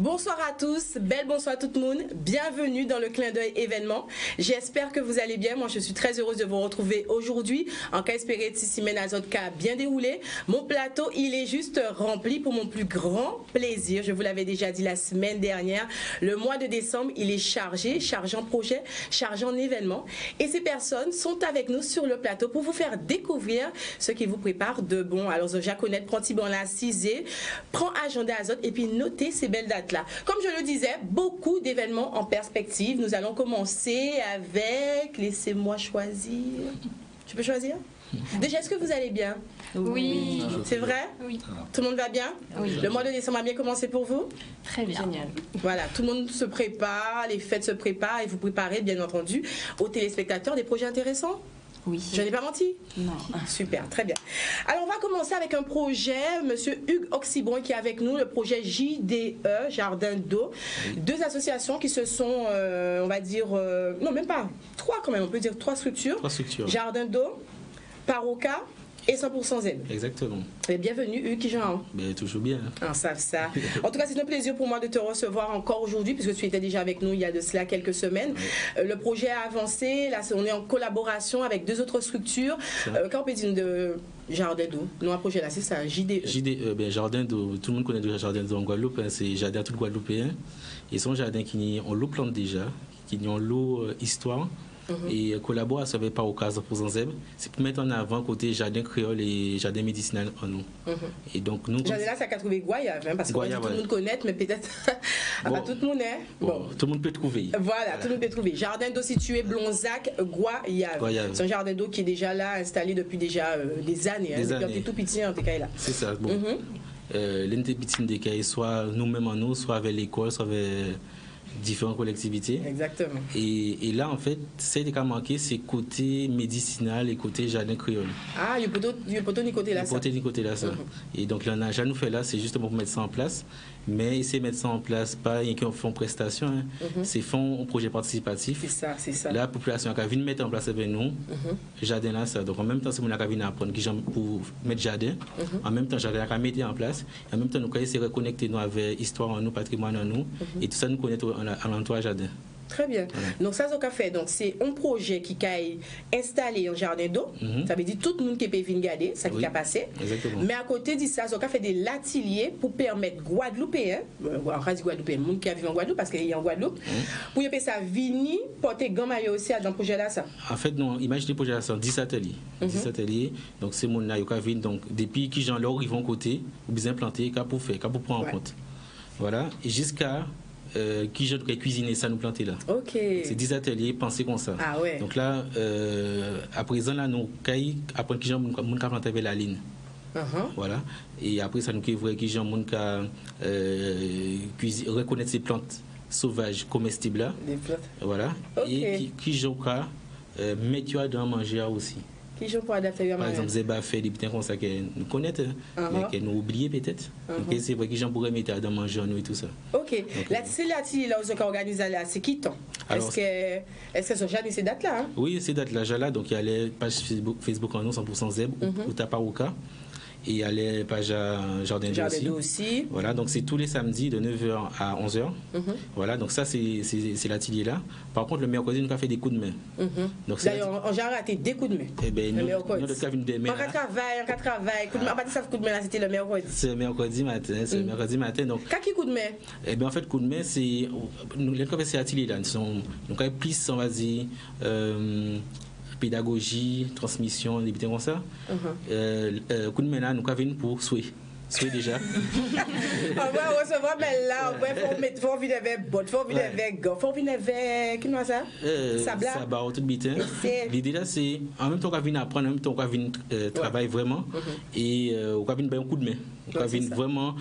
Bonsoir à tous, bel bonsoir à tout le monde, bienvenue dans le clin d'œil événement. J'espère que vous allez bien, moi je suis très heureuse de vous retrouver aujourd'hui. En cas espéré, semaine azote a bien déroulé. Mon plateau, il est juste rempli pour mon plus grand plaisir. Je vous l'avais déjà dit la semaine dernière, le mois de décembre, il est chargé en projets, chargé en événements. Et ces personnes sont avec nous sur le plateau pour vous faire découvrir ce qui vous prépare de bon. Alors, Jaconnette, prends Tiban la cisée, prends agenda azote et puis notez ces belles dates. Là. Comme je le disais, beaucoup d'événements en perspective. Nous allons commencer avec... Laissez-moi choisir. Tu peux choisir? Déjà, est-ce que vous allez bien? Oui. C'est vrai? Oui. Tout le monde va bien? Oui. Le mois de décembre a bien commencé pour vous? Très bien. Génial. Voilà, tout le monde se prépare, les fêtes se préparent et vous préparez, bien entendu, aux téléspectateurs des projets intéressants? Oui. Je n'ai pas menti? Non. Super, très bien. Alors, on va commencer avec un projet, monsieur Hugues Oxybon qui est avec nous, le projet JDE, Jardin d'eau. Oui. Deux associations qui se sont, on va dire, non, même pas, trois quand même, on peut dire trois structures. Trois structures. Jardin d'eau, Paroca et 100% Zeb. Exactement. Et bienvenue, Hugues Jean. Ben, toujours bien. Ah, ça. En tout cas, c'est un plaisir pour moi de te recevoir encore aujourd'hui, puisque tu étais déjà avec nous il y a de cela quelques semaines. Oui. Le projet a avancé. Là, on est en collaboration avec deux autres structures. Quand on peut dire de Jardin d'eau, nous, un projet là, c'est ça, JDE. JDE, ben, Jardin d'eau, tout le monde connaît déjà Jardin d'eau en Guadeloupe. Hein, c'est Jardin tout Guadeloupéen. Et son jardin qui ont l'eau plante déjà, qui ont l'eau histoire. Et collaboration avec Paroca pour Zanzeb, c'est pour mettre en avant côté jardin créole et jardin médicinal en nous. Et donc nous. Jardin là, ça a trouvé Goyave, hein, parce que tout le monde connaît, mais peut-être pas tout le monde est. Bon, tout le monde peut trouver. Voilà, tout le monde peut trouver. Jardin d'eau situé Blonzac, Goyave. C'est un jardin d'eau qui est déjà là, installé depuis déjà des années. Depuis on est tout petit en TKI là. C'est ça. Bon. L'une des petites TKI, soit nous-mêmes en nous, soit avec l'école, soit avec différentes collectivités. Exactement. Et là, en fait, ce qui a manqué, c'est côté médicinal et côté jardin créole. Ah, il y a pas de côté là, ça. Il y a côté là, ça. Et donc, là, on a jamais fait là, c'est justement pour mettre ça en place. Mais essayer de mettre ça en place, pas rien qu'on fait en prestation, hein. C'est fonds projet participatif. C'est ça. La population a vu mettre en place avec nous, jardin là, ça. Donc, en même temps, c'est mon acabine à apprendre pour mettre jardin. En même temps, jardin à mettre en place. Et en même temps, nous allons essayer de reconnecter nous avec histoire en nous, patrimoine en nous. Et tout ça, nous connaître à l'entourage jardin. Très bien. Voilà. Donc ça, ce qu'on fait, donc c'est un projet qui a installé un jardin d'eau. Ça veut dire tout le monde qui peut venir garder, ça qui a passé. Exactement. Mais à côté de ça, on a fait des latiliers pour permettre Guadeloupéens, on va dire Guadeloupéens, le monde qui vit en Guadeloupe parce qu'il est en Guadeloupe, pour y ça venir porter grand maillot aussi dans le projet là ça. En fait, non, imaginez le projet là, c'est 10 ateliers. 10 ateliers. Donc c'est mon là, qui vient donc depuis qui gens là ils vont côté, ou bien implanter, pour faire, pour prendre en compte. Voilà, et jusqu'à qui je dois cuisiner ça nous planter là. Ok. C'est 10 ateliers pensés comme ça. Ah ouais. Donc là, à présent là, nous apprendre qui j'ai mon planter avec la ligne. Voilà. Et après ça nous vrai qui j'ai mon reconnaître ces plantes sauvages comestibles là. Des plantes. Voilà. Et qui j'ai mettre dans manger aussi. Qui je peux adapter à par exemple, Zeba fait des petits comme ça que nous connaissons, mais que nous oublions peut-être. Donc, c'est vrai que j'en pourrais mettre dans manger nous et tout ça. Ok. C'est là où on organise là, c'est qui temps? Est-ce que ce genre ces dates-là? Oui, ces dates-là, là. Donc, il y a les pages Facebook en nous, 100% Zeb, ou Taparouka. Et il y a les pages Jardin d'eau aussi. Voilà, donc c'est tous les samedis de 9h à 11h. Voilà, donc ça, c'est l'atelier là. Par contre, le mercredi, nous avons fait des coups de main. D'ailleurs, on a raté des coups de main. Eh bien, nous avons fait des mains. On travaille. Coup de main, coup de main là, c'était le mercredi. C'est le mercredi matin. Donc, qu'est-ce coup de main? Eh bien, en fait, coup de main, c'est. Nous avons fait ces ateliers là. Nous avons plus, on va dire. Pédagogie, transmission, des comme ça. Coup de main là, nous avons pour souhait. Souhait déjà. On va recevoir, mais là, il faut venir avec bot, il faut venir avec gants, il faut venir avec. Qu'est-ce que c'est ça? Sabla. Ça va, tout bitin. L'idée là, c'est en même temps qu'on vient apprendre, en même temps qu'on vient travailler vraiment. Et on va venir un coup de main. On va venir vraiment,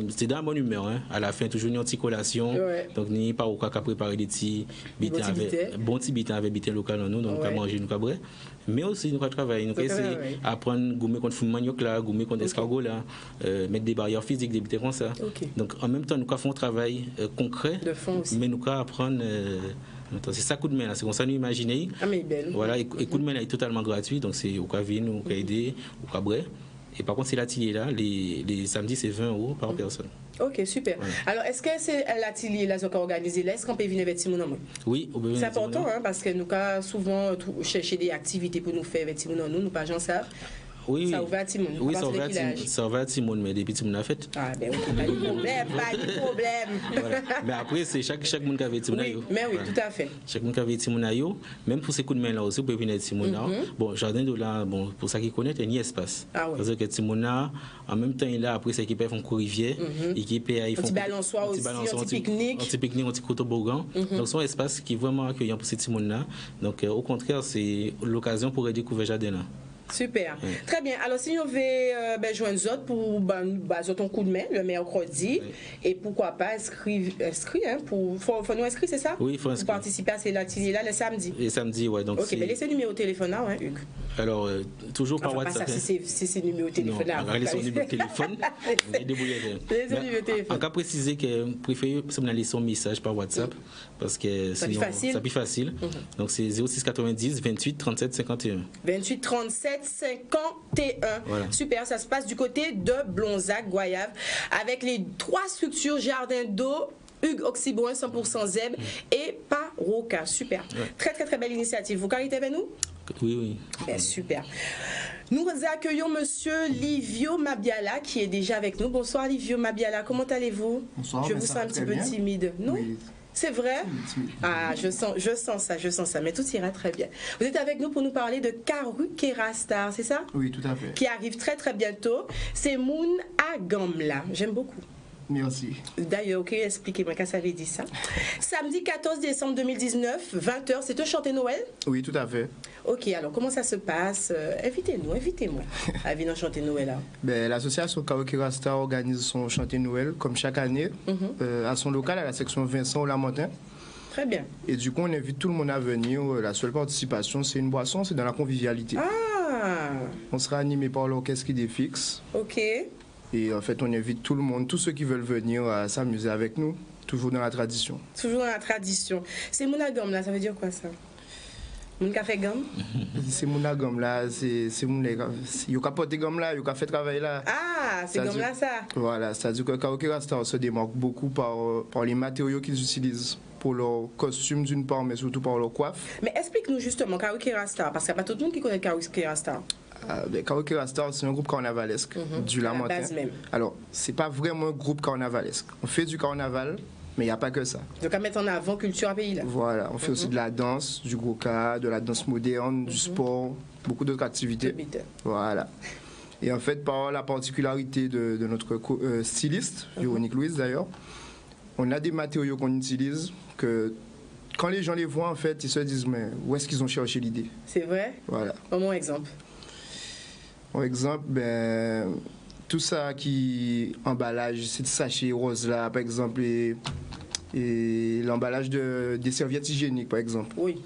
c'est dans la bonne humeur. Hein. À la fin, toujours une petite collation. Donc, n'y pas au cas qu'à préparer des petits bitins avec bon petit bitin avec bitin local en nous. Donc, on va manger, nous va mais aussi, nous va travailler. Nous va essayer d'apprendre gommer contre manioc là, gommer contre escargot là, mettre des barrières physiques, des bitins comme ça. Donc, en même temps, nous faisons un travail concret, mais nous allons apprendre. C'est ça coup de main là, c'est comme ça nous imaginer. Ah mais belle. Voilà, et coup de main là est totalement gratuit, donc c'est au cas venir, au cas aider, au cas bref. Et par contre, c'est l'atelier là, les samedis, c'est 20 € par personne. Ok, super. Voilà. Alors, est-ce que c'est l'atelier là qui organisé là? Est-ce qu'on peut venir avec Timon? Oui, on peut venir. C'est important, hein, parce que nous avons souvent cherché des activités pour nous faire avec Timon. Nous, pas gens savent. Oui, ça ouvert à Timon. Oui, ça ouvert à Timon, mais depuis Timon a fait. Ah, ben ok, pas de problème, pas de problème. Voilà. Mais après, c'est chaque monde qui avait Timon. Oui, mais oui, tout à fait. Chaque monde qui avait Timon, même pour ces coups de main là aussi, vous pouvez venir à Timon. Bon, Jardin de là, bon, pour ça qui connaît, il y a un espace. Ah, ouais. Parce que Timon, en même temps, il a après, c'est qu'ils font Cour-Rivière, et qu'ils font. Un petit balançoire aussi, un petit pique-nique. Un petit pique-nique, un petit cotobogan. Donc, c'est un espace qui est vraiment accueillant pour ces Timon là. Donc, au contraire, c'est l'occasion pour découvrir Jardin là. Super. Oui. Très bien. Alors, si on veut joindre Zot pour ton coup de main le mercredi, oui. Et pourquoi pas inscrire hein, faut nous inscrire, c'est ça? Oui, il faut inscrire. Pour participer à ces ateliers-là le samedi. Les samedis, oui. Ok, mais laissez le numéro de téléphone là, hein, Hugues. Alors, toujours par WhatsApp. Pas ça, si c'est le numéro de téléphone là. Non, laissez le numéro de téléphone. Laissez le numéro de téléphone. En cas précisé que préférez laisser un message par WhatsApp parce que sinon, c'est plus facile. Donc, c'est 06 90 28 37 51. 28 37 51. Voilà. Super, ça se passe du côté de Blonzac, Goyave, avec les 3 structures jardin d'eau, Hugues Oxyboin 100% ZEB et Paroca. Super. Ouais. Très, très, très belle initiative. Vous carrément avec nous? Oui. Ben, super. Nous accueillons monsieur Livio Mabiala qui est déjà avec nous. Bonsoir Livio Mabiala, comment allez-vous? Bonsoir. Je vous sens un petit peu timide. Non? Oui. C'est vrai? Ah, je sens ça, mais tout ira très bien. Vous êtes avec nous pour nous parler de Karukera Star, c'est ça? Oui, tout à fait. Qui arrive très très bientôt. C'est Moun Agamla. J'aime beaucoup. Merci. D'ailleurs, ok, expliquez-moi quand ça avait dit ça. Samedi 14 décembre 2019, 20h, c'est un chanté Noël? Oui, tout à fait. Ok, alors comment ça se passe? Invitez-moi à venir chanter Noël. Là. Ben, l'association Karukera Star organise son chanté Noël, comme chaque année, à son local, à la section Vincent au Lamontin. Très bien. Et du coup, on invite tout le monde à venir. La seule participation, c'est une boisson, c'est dans la convivialité. Ah! On sera animé par l'orchestre qui défixe. Ok. Et en fait, on invite tout le monde, tous ceux qui veulent venir à s'amuser avec nous, toujours dans la tradition. Toujours dans la tradition. C'est Mounagam là, ça veut dire quoi ça? Moun ka fait gomme? C'est Mounagam là, c'est moun yo ka porter gomme là, yo ka fait travail là. Ah, c'est gomme là ça. Voilà, c'est-à-dire que Karukera Star se démarque beaucoup par les matériaux qu'ils utilisent pour leur costume d'une part, mais surtout par leur coiffe. Mais explique-nous justement Karukera Star, parce qu'il n'y a pas tout le monde qui connaît Karukera Star. Karukera Star, c'est un groupe carnavalesque du Lamontin. Alors, c'est pas vraiment un groupe carnavalesque. On fait du carnaval, mais il n'y a pas que ça. Donc, à mettre en avant culture à pays là. Voilà, on fait aussi de la danse, du goka, de la danse moderne, du sport, beaucoup d'autres activités. Voilà. Et en fait, par la particularité de notre styliste, Véronique Louise d'ailleurs, on a des matériaux qu'on utilise que quand les gens les voient, en fait, ils se disent mais où est-ce qu'ils ont cherché l'idée? C'est vrai? Voilà. Mon exemple. Par exemple, tout ça qui emballage, ces sachets roses là, par exemple, et l'emballage des serviettes hygiéniques, par exemple. Oui.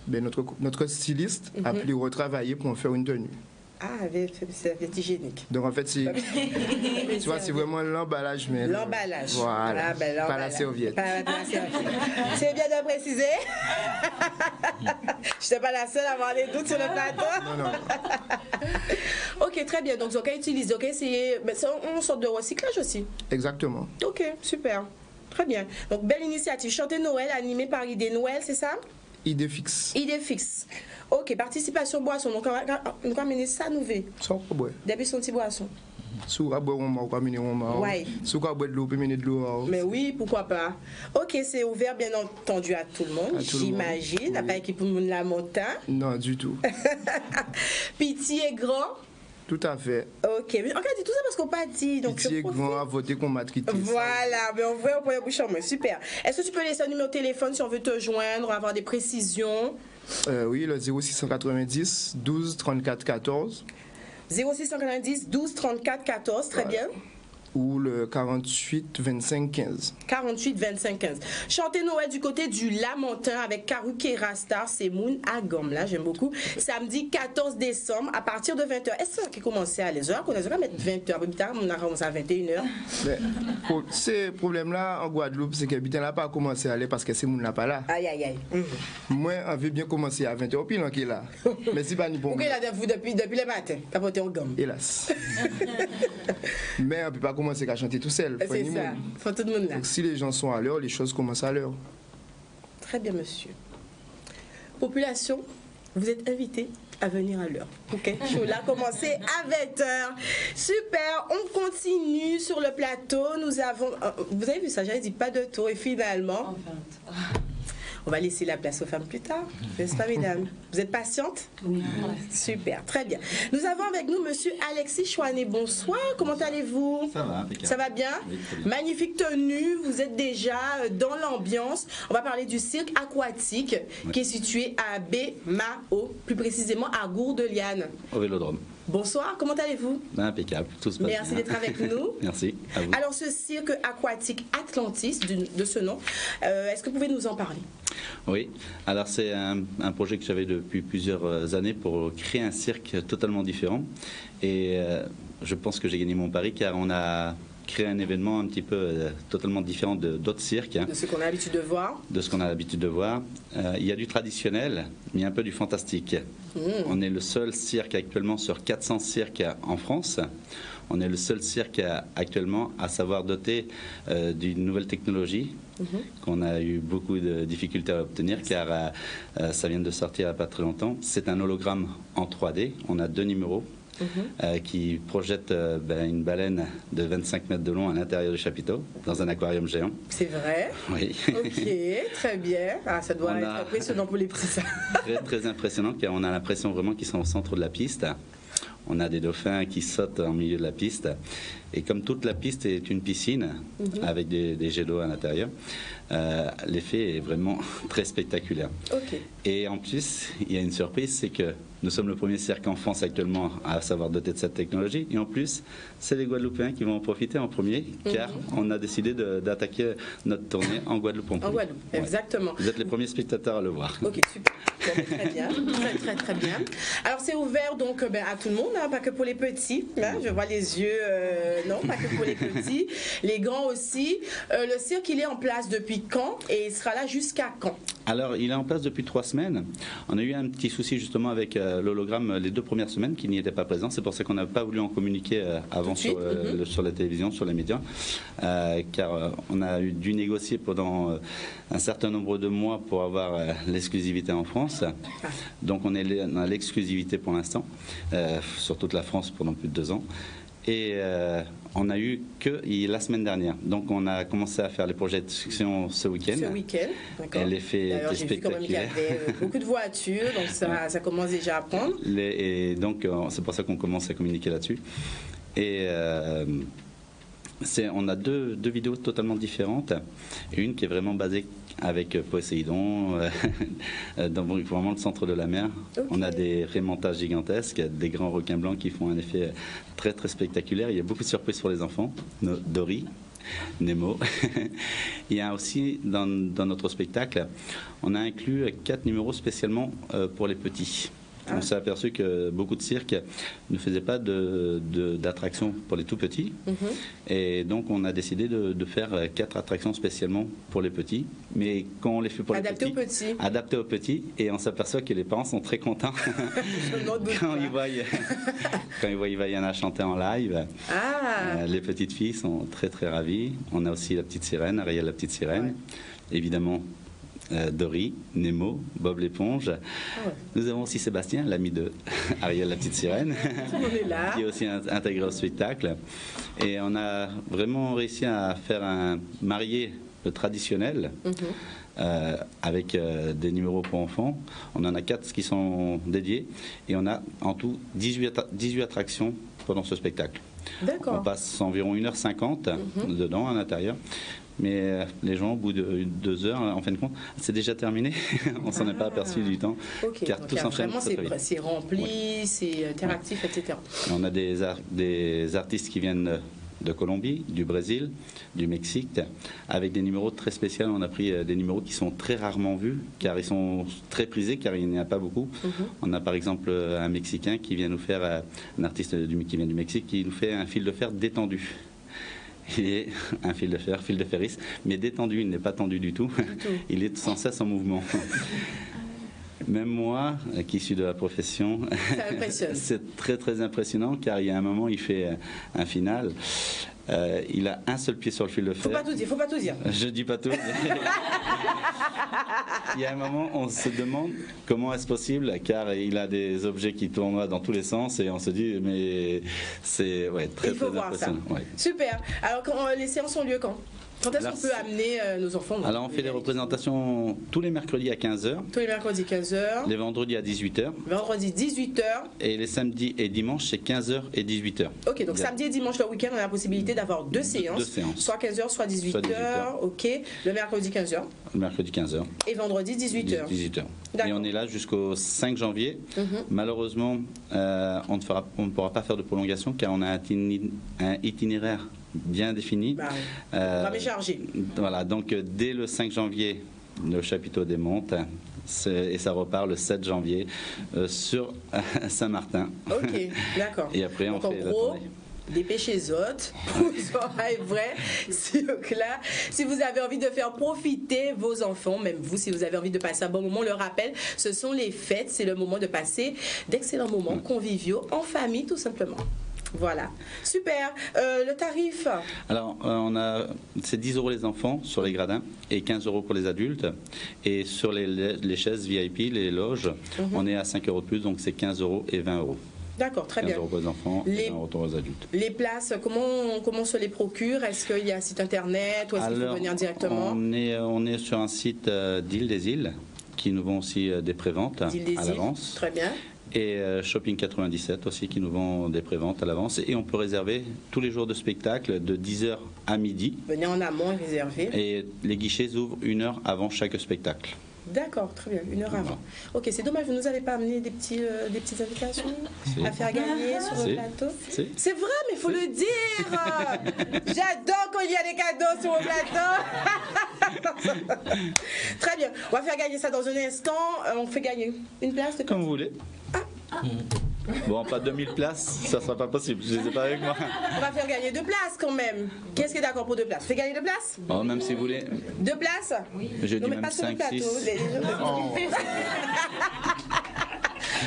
Notre styliste a pu les retravailler pour en faire une tenue. Ah, avec serviette hygiénique. Donc en fait, tu vois, c'est vraiment l'emballage. L'emballage. Voilà. Pas la serviette. Pas la serviette. C'est bien de préciser. Je n'étais pas la seule à avoir des doutes sur le plateau. Non. Ok, très bien. Donc, on utilise. Ok, c'est une sorte de recyclage aussi. Exactement. Ok, super. Très bien. Donc, belle initiative. Chanter Noël, animé par Idée Noël, c'est ça? Idée fixe. Idée fixe. Ok, participation boisson. Donc, on va amener ça nouveau. Sans problème. Depuis son petit boisson. Si on va boire, on va amener un mar. Oui. Si on va boire de l'eau, on peut amener de l'eau. Mais oui, pourquoi pas. Ok, c'est ouvert bien entendu à tout le monde, j'imagine. N'a pas équipe pour le Lamontin. Non, du tout. Petit et grand. Tout à fait. Ok, mais on a dit tout ça parce qu'on n'a pas dit. Donc petit et grand à voter qu'on matricule. Voilà, mais on voit au point de bouche en main. Super. Est-ce que tu peux laisser un numéro de téléphone si on veut te joindre, avoir des précisions? Oui, le 0690 12 34 14. 0690 12 34 14, très bien. ou le 48 25 15. 48 25 15. Chanter Noël du côté du Lamentin avec Karuke Rastar, c'est Moon à Gomme, là, j'aime beaucoup. Samedi 14 décembre à partir de 20h. Est-ce que ça qui commençait à les heures? On a mettre 20h, plus tard, on a commencé à 21h. Ce problème-là en Guadeloupe, c'est que Bitin n'a pas commencé à aller parce que c'est Moon n'a pas là. Aïe, aïe, aïe. Moi, on veut bien commencer à 20h, puis qui est là. Mais c'est pas ni bon. Ok, là, depuis le matin, t'as porté au Gomme. Hélas. Mais on ne peut pas commencer à chanter tout seul. C'est ça, faut tout le monde là. Donc, si les gens sont à l'heure, les choses commencent à l'heure. Très bien, monsieur. Population, vous êtes invités à venir à l'heure. Ok, show là commencé à 20h. Super, on continue sur le plateau. Nous avons, vous avez vu ça, j'avais dit pas de tour et finalement, on va laisser la place aux femmes plus tard, n'est-ce pas, mesdames? Vous êtes patientes? Oui. Super, très bien. Nous avons avec nous monsieur Alexis Chouané. Bonsoir, comment allez-vous? Ça va, impeccable. Ça va bien? Oui, très bien. Magnifique tenue, vous êtes déjà dans l'ambiance. On va parler du cirque aquatique qui est situé à Baie-Mao, plus précisément à Gourdeliane. Au Vélodrome. Bonsoir, comment allez-vous? Impeccable, tout se passe bien. Merci d'être avec nous. Merci, à vous. Alors, ce cirque aquatique Atlantis, de ce nom, est-ce que vous pouvez nous en parler? Oui, alors c'est un projet que j'avais depuis plusieurs années pour créer un cirque totalement différent. Et je pense que j'ai gagné mon pari car on a créé un événement un petit peu totalement différent d'autres cirques. De ce qu'on a l'habitude de voir. De ce qu'on a l'habitude de voir. Il y a du traditionnel, mais il y a un peu du fantastique. On est le seul cirque actuellement sur 400 cirques en France. On est le seul cirque actuellement à savoir doter d'une nouvelle technologie qu'on a eu beaucoup de difficultés à obtenir car ça vient de sortir il n'y a pas très longtemps. C'est un hologramme en 3D. On a 2 numéros. Qui projette une baleine de 25 mètres de long à l'intérieur du chapiteau, dans un aquarium géant. C'est vrai? Oui. Ok, très bien. Ah, ça doit être impressionnant pour les petits, ça. Très, très impressionnant, car on a l'impression vraiment qu'ils sont au centre de la piste. On a des dauphins qui sautent en milieu de la piste. Et comme toute la piste est une piscine, avec des jets d'eau à l'intérieur, l'effet est vraiment très spectaculaire. Okay. Et en plus, il y a une surprise, c'est que nous sommes le premier cirque en France actuellement à savoir doter de cette technologie. Et en plus, c'est les Guadeloupéens qui vont en profiter en premier, car on a décidé d'attaquer notre tournée en Guadeloupe en premier. En Guadeloupe, ouais. Exactement. Vous êtes les premiers spectateurs à le voir. Ok, super. Très bien, très bien. Alors c'est ouvert donc à tout le monde, hein, pas que pour les petits. Hein, je vois les yeux, non, pas que pour les petits, les grands aussi. Le cirque, il est en place depuis quand et il sera là jusqu'à quand? Alors, il est en place depuis 3 semaines. On a eu un petit souci justement avec l'hologramme les 2 premières semaines qui n'y était pas présent. C'est pour ça qu'on n'a pas voulu en communiquer avant sur la télévision, sur les médias, car on a dû négocier pendant un certain nombre de mois pour avoir l'exclusivité en France. Donc, on est à l'exclusivité pour l'instant, sur toute la France pendant plus de 2 ans. Et on a eu que la semaine dernière. Donc on a commencé à faire les projections ce week-end. Ce week-end, d'accord. Et l'effet était spectaculaire. J'ai vu quand même qu'il y avait beaucoup de voitures, donc ça commence déjà à prendre. Et donc c'est pour ça qu'on commence à communiquer là-dessus. Et on a deux vidéos totalement différentes. Une qui est vraiment basée avec Poséidon, dans vraiment le centre de la mer. Okay. On a des remontages gigantesques, des grands requins blancs qui font un effet très très spectaculaire. Il y a beaucoup de surprises pour les enfants. Dory, Nemo. Il y a aussi dans notre spectacle, on a inclus 4 numéros spécialement pour les petits. On s'est aperçu que beaucoup de cirques ne faisaient pas d'attractions pour les tout petits. Et donc, on a décidé de faire 4 attractions spécialement pour les petits. Mais quand on les fait pour les petits, adaptées aux petits, et on s'aperçoit que les parents sont très contents quand ils voient Yana chanter en live. Les petites filles sont très, très ravies. On a aussi la petite sirène, Ariel la petite sirène. Évidemment, Dory, Nemo, Bob l'éponge. Nous avons aussi Sébastien, l'ami de Ariel la petite sirène, qui est aussi intégré au spectacle. Et on a vraiment réussi à faire marier le traditionnel avec des numéros pour enfants. On en a 4 qui sont dédiés et on a en tout 18 attractions pendant ce spectacle. On passe environ 1h50 dedans, à l'intérieur. Mais les gens, au bout de 2 heures, en fin de compte, c'est déjà terminé. On s'en est pas aperçu du temps. Car tout s'enchaîne. Vraiment, c'est rempli, c'est interactif, etc. On a des artistes qui viennent de Colombie, du Brésil, du Mexique, avec des numéros très spéciaux. On a pris des numéros qui sont très rarement vus, car ils sont très prisés, car il n'y en a pas beaucoup. On a par exemple un Mexicain qui vient nous faire, un artiste qui vient du Mexique, qui nous fait un fil de fer détendu. Il est un fil de fer, fil de ferris, mais détendu, il n'est pas tendu du tout. Il est sans cesse en mouvement. Même moi, qui suis de la profession, c'est très très impressionnant, car il y a un moment, il fait un final. Il a un seul pied sur le fil de fer. Faut pas tout dire. Je dis pas tout. Il y a un moment, on se demande comment est-ce possible, car il a des objets qui tournent dans tous les sens, et on se dit, mais c'est très, il faut très voir impressionnant. Ça. Ouais. Super. Alors, les séances ont lieu quand ? Quand est-ce qu'on peut amener nos enfants? Alors on fait des représentations tous les mercredis à 15h. Tous les mercredis 15h. Les vendredis à 18h. Vendredi 18h. Et les samedis et dimanches c'est 15h et 18h. Ok, donc samedi et dimanche le week-end on a la possibilité d'avoir deux séances. Soit 15h, soit 18h. Ok. Le mercredi 15h. Le mercredi 15h. Et vendredi 18h. 18h. Et on est là jusqu'au 5 janvier. Malheureusement, on ne pourra pas faire de prolongation car on a un itinéraire bien défini. On va m'écharger. Voilà, donc dès le 5 janvier, le chapiteau démonte et ça repart le 7 janvier sur Saint-Martin. Ok, d'accord. Et après, donc, on fait en la gros, tournée. Dépêchez autres, vos oreilles vraies. Donc là, si vous avez envie de faire profiter vos enfants, même vous, si vous avez envie de passer un bon moment, le rappel, ce sont les fêtes, c'est le moment de passer d'excellents moments conviviaux en famille, tout simplement. Voilà, super. Le tarif? Alors, c'est 10 € les enfants sur les gradins et 15 € pour les adultes. Et sur les chaises VIP, les loges, on est à 5 € de plus, donc c'est 15 € et 20 €. D'accord, très bien. 15 € pour les enfants et 20 € pour les adultes. Les places, comment on se les procure? Est-ce qu'il y a un site internet ou est-ce qu'il faut venir directement? On est sur un site d'Île des Îles qui nous vend aussi des préventes à l'avance. Très bien. Et Shopping 97 aussi qui nous vend des préventes à l'avance. Et on peut réserver tous les jours de spectacle de 10h à midi. Venez en amont et réserver. Et les guichets ouvrent 1 heure avant chaque spectacle. D'accord, très bien, 1 heure avant. Ok, c'est dommage, vous ne nous avez pas amené des petites invitations à faire gagner sur le plateau. C'est vrai, mais il faut le dire. J'adore quand il y a des cadeaux sur le plateau. Très bien, on va faire gagner ça dans un instant. On fait gagner une place de comme vous voulez. Bon, pas 2000 places, ça sera pas possible, je les ai pas avec moi. On va faire gagner 2 places quand même. Qu'est-ce qui est d'accord pour 2 places? Fais gagner 2 places? Oh, même si vous voulez. 2 places? Oui. Je dis même 5, 6.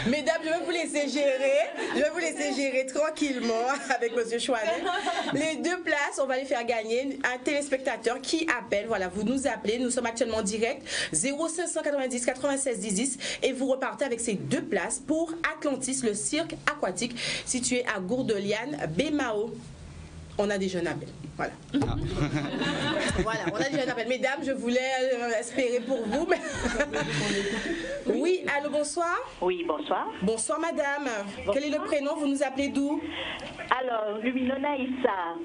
Mesdames, je vais vous laisser gérer. Je vais vous laisser gérer tranquillement avec Monsieur Chouanet. Les 2 places, on va les faire gagner un téléspectateur qui appelle. Voilà, vous nous appelez. Nous sommes actuellement en direct. 0590 96 10 10 et vous repartez avec ces 2 places pour Atlantis, le cirque aquatique situé à Gourdeliane, Bémao. On a des jeunes appels. Voilà. Voilà, on a des jeunes appels. Mesdames, je voulais espérer pour vous. Mais... Oui, allô, bonsoir. Oui, bonsoir. Bonsoir, madame. Bonsoir. Quel est le prénom? Vous nous appelez d'où? Alors, Lumino Naïssa.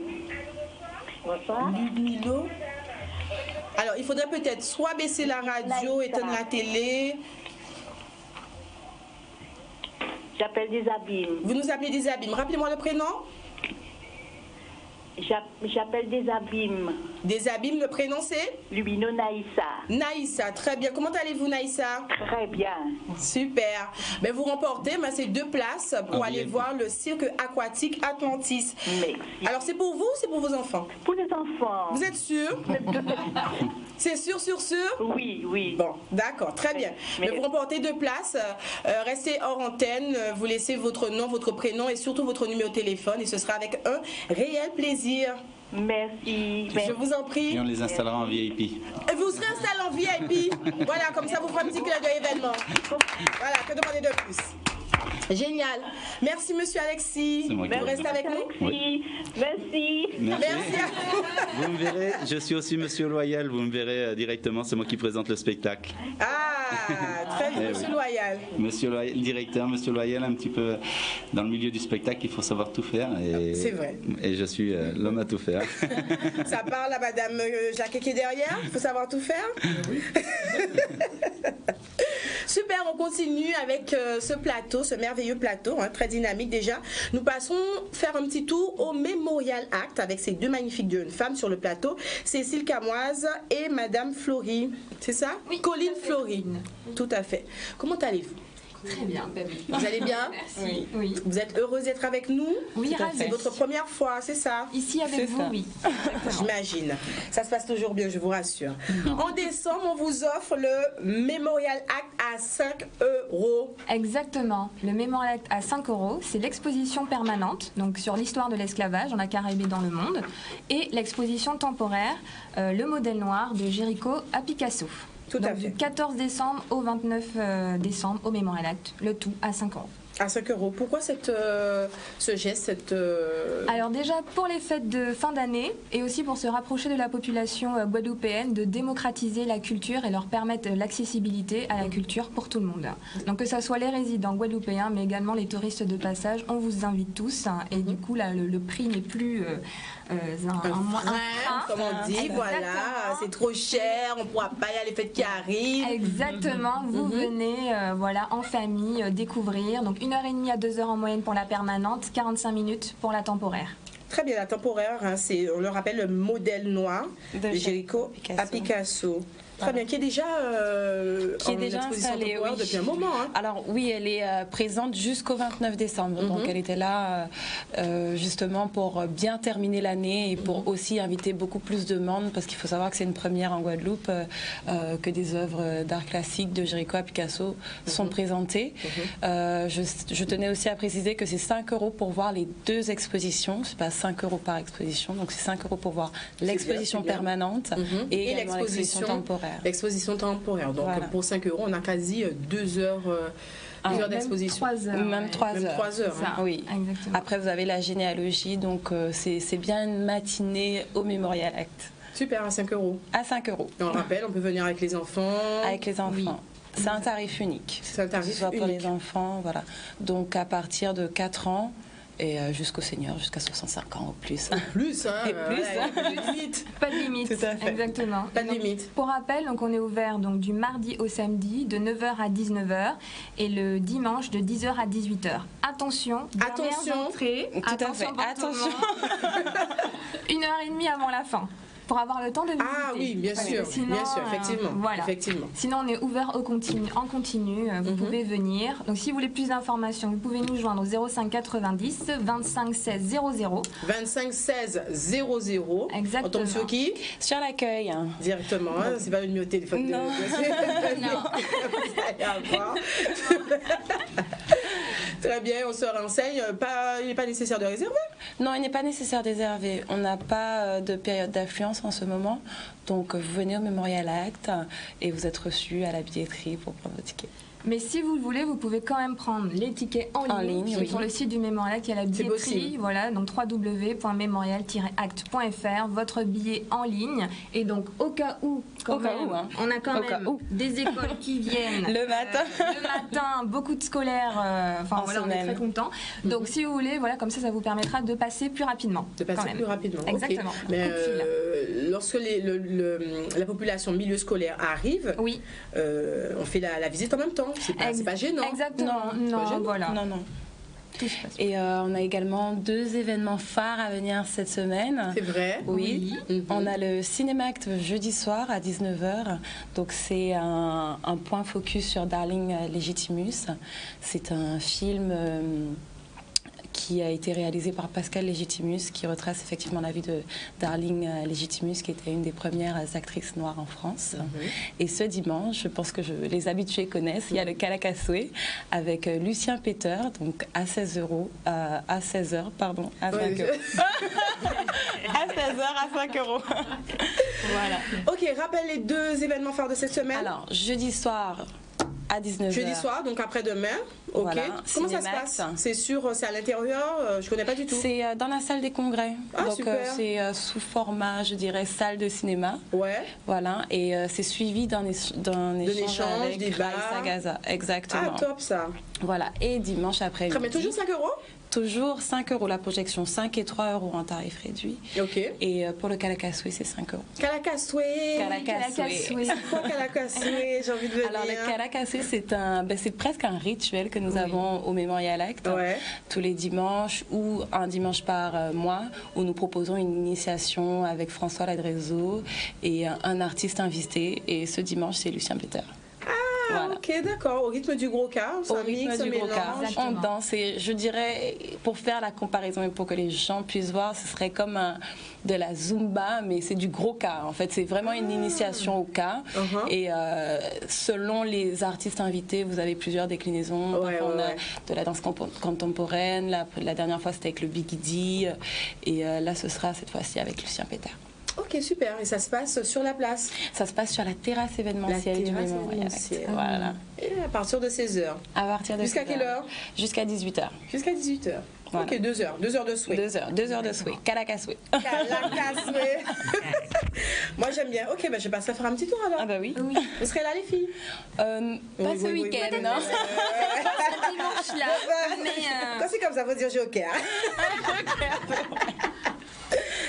Bonsoir. Lumino. Alors, il faudrait peut-être soit baisser la radio, Naïssa. éteindre la télé. J'appelle des abîmes. Vous nous appelez des abîmes. Rappelez-moi le prénom. J'appelle des abîmes. Des abîmes, le prénom c'est Lumino Naïssa. Naïssa, très bien. Comment allez-vous, Naïssa? Très bien. Super. Mais vous remportez ces 2 places pour aller voir le cirque aquatique Atlantis. Merci. Alors c'est pour vous ou c'est pour vos enfants? Pour les enfants. Vous êtes sûr? C'est sûr? Oui, oui. Bon, d'accord, très bien. Mais vous remportez 2 places. Restez hors antenne. Vous laissez votre nom, votre prénom et surtout votre numéro de téléphone. Et ce sera avec un réel plaisir. Merci. Je vous en prie. Et on les installera en VIP. Et vous serez installé en VIP. Voilà, comme ça vous ferez un petit clin d'œil événement. Voilà, que demander de plus? Génial. Merci, monsieur Alexis. C'est moi qui vous restez avec nous? Oui. Merci. Merci à vous. Vous me verrez, je suis aussi monsieur Loyal, vous me verrez directement, c'est moi qui présente le spectacle. Ah, très bien, monsieur Loyal. Monsieur Loyal, directeur, monsieur Loyal, un petit peu dans le milieu du spectacle, il faut savoir tout faire. C'est vrai. Et je suis l'homme à tout faire. Ça parle à madame Jacques qui est derrière, il faut savoir tout faire. Oui. Super, on continue avec ce plateau, ce merveilleux plateau, hein, très dynamique déjà. Nous passons faire un petit tour au Memorial Act avec ces deux magnifiques jeunes femmes sur le plateau, Cécile Camoise et Madame Flory. C'est ça? Oui, Colline Flory. Tout à fait. Comment allez-vous? Très bien. Vous allez bien? Merci. Oui. Vous êtes heureuse d'être avec nous? Oui, ravie. C'est votre première fois, c'est ça? Ici avec vous, oui. J'imagine. Ça se passe toujours bien, je vous rassure. En décembre, on vous offre le Memorial Act à 5 €. Exactement. Le Memorial Act à 5 €, c'est l'exposition permanente, donc sur l'histoire de l'esclavage en la Caraïbie dans le monde, et l'exposition temporaire, le modèle noir de Jericho à Picasso. Tout à fait. Du 14 décembre au 29 décembre au Memorial Act, le tout à 5 €. À 5 €. Pourquoi ce geste, Alors déjà pour les fêtes de fin d'année et aussi pour se rapprocher de la population guadeloupéenne, de démocratiser la culture et leur permettre l'accessibilité à la culture pour tout le monde. Donc que ce soit les résidents guadeloupéens mais également les touristes de passage, on vous invite tous et du coup là, le prix n'est plus comme on dit, voilà, c'est trop cher, on ne pourra pas y aller, les fêtes qui arrivent. Exactement, vous venez voilà, en famille découvrir, donc 1h30 à 2 h en moyenne pour la permanente, 45 minutes pour la temporaire. Très bien, la temporaire, hein, on le rappelle, le modèle noir de Jericho à Picasso. Très bien, qui est déjà installée depuis un moment. Hein. Alors oui, elle est présente jusqu'au 29 décembre. Donc elle était là justement pour bien terminer l'année et pour aussi inviter beaucoup plus de monde parce qu'il faut savoir que c'est une première en Guadeloupe que des œuvres d'art classique de Jericho à Picasso sont présentées. Je tenais aussi à préciser que c'est 5 € pour voir les deux expositions. C'est pas 5 € par exposition, donc c'est 5 € pour voir l'exposition permanente et l'exposition temporaire. L'exposition temporaire. Donc voilà. Pour 5 €, on a quasi 2 heures. d'exposition. 3 heures. Même 3 heures. 3 heures. Ça, oui. Exactement. Après, vous avez la généalogie, donc c'est bien une matinée au Memorial Act. Super, à 5 €. À 5 €. Et on le rappelle, on peut venir avec les enfants. Avec les enfants. Oui. C'est un tarif unique. C'est un tarif unique. Pour les enfants, voilà. Donc à partir de 4 ans, et jusqu'aux seniors, jusqu'à 65 ans ou plus. Plus, hein. Et plus. Pas de limite. Pas de limite. Tout à fait. Exactement. Pas de limite. Pour rappel, donc on est ouvert donc, du mardi au samedi de 9 h à 19 h et le dimanche de 10 h à 18 h. Attention, entrée. Tout à fait. Attention. 1h30 avant la fin. Pour avoir le temps de visiter. Ah oui, bien sûr, sinon, bien sûr, effectivement, voilà. effectivement. Sinon, on est ouvert en continu. Vous pouvez venir. Donc, si vous voulez plus d'informations, vous pouvez nous joindre au 05 90 25 16 00. 25 16 00. Exactement. On tombe sur qui? Sur l'accueil. Directement, hein, c'est pas le numéro de téléphone. Non. Très bien, on se renseigne. Il n'est pas nécessaire de réserver? Non, il n'est pas nécessaire de réserver. On n'a pas de période d'affluence en ce moment. Donc, vous venez au Memorial Act et vous êtes reçu à la billetterie pour prendre vos tickets. Mais si vous le voulez, vous pouvez quand même prendre les tickets en ligne oui. Sur le site du Memorial Act, il y a la billetterie. Voilà, donc www.memorial-act.fr, votre billet en ligne. Et donc, au cas où, on a quand même des écoles qui viennent le matin. Le matin, beaucoup de scolaires. Enfin, voilà, on est très contents. Donc, si vous voulez, voilà, comme ça vous permettra de passer plus rapidement. De passer plus rapidement. Exactement. Okay. Mais lorsque la population milieu scolaire arrive, oui. On fait la visite en même temps. C'est pas gênant. Exactement. Non, voilà. Non. Et on a également 2 événements phares à venir cette semaine. C'est vrai? Oui. On a le Cinémact jeudi soir à 19 h. Donc c'est un point focus sur Darling Legitimus. C'est un film qui a été réalisé par Pascal Legitimus, qui retrace effectivement la vie de Darling Legitimus, qui était une des premières actrices noires en France. Et ce dimanche, je pense que les habitués connaissent, il y a le Kalakasoué avec Lucien Peter, donc à 16 €, à 16 h, pardon, à 5 €. À 16 h, à 5 €. Voilà. Ok, rappelle les 2 événements phares de cette semaine. Alors, jeudi soir, à 19 h. Jeudi soir, donc après-demain. Ok. Voilà, comment ça se passe? C'est à l'intérieur? Je connais pas du tout. C'est dans la salle des congrès. Ah, donc c'est sous format, je dirais, salle de cinéma. Ouais. Voilà. Et c'est suivi d'un échange avec des Raïssa Gaza. Exactement. Ah, top ça. Voilà. Et dimanche après-midi. Très bien. Toujours 5 €? toujours 5 € la projection, 5 et 3 € en tarif réduit. Ok. Et pour le Kalakaswe, c'est 5 €. Kalakaswe. C'est quoi Kalakaswe? J'ai envie de venir. Alors le Kalakaswe, c'est presque un rituel que nous avons au Mémorial Act, tous les dimanches ou un dimanche par mois, où nous proposons une initiation avec François Ladrezo et un artiste invité. Et ce dimanche, c'est Lucien Peter. Voilà. Ok, d'accord. Au rythme du gros cas, au rythme du gros cas, on danse. Et je dirais, pour faire la comparaison et pour que les gens puissent voir, ce serait comme de la Zumba, mais c'est du gros cas. En fait, c'est vraiment une initiation au cas. Et selon les artistes invités, vous avez plusieurs déclinaisons. On a de la danse contemporaine. La dernière fois, c'était avec le Bigidi. Et là, ce sera cette fois-ci avec Lucien Peter. Ok, super. Et ça se passe sur la place? Ça se passe sur la terrasse événementielle du Mémorial. Voilà. Et à partir de 16h? À partir de Jusqu'à quelle heure? Jusqu'à 18h. Jusqu'à 18h. Voilà. Ok, 2 heures. 2 heures de swing. 2 heures de swing. Kalakaswe. Kalakaswe. Moi, j'aime bien. Ok, ben, je passerai faire un petit tour alors. Ah bah oui. Vous serez là, les filles? Pas ce week-end, non? Pas ce dimanche-là. Quand c'est comme ça, faut dire joker.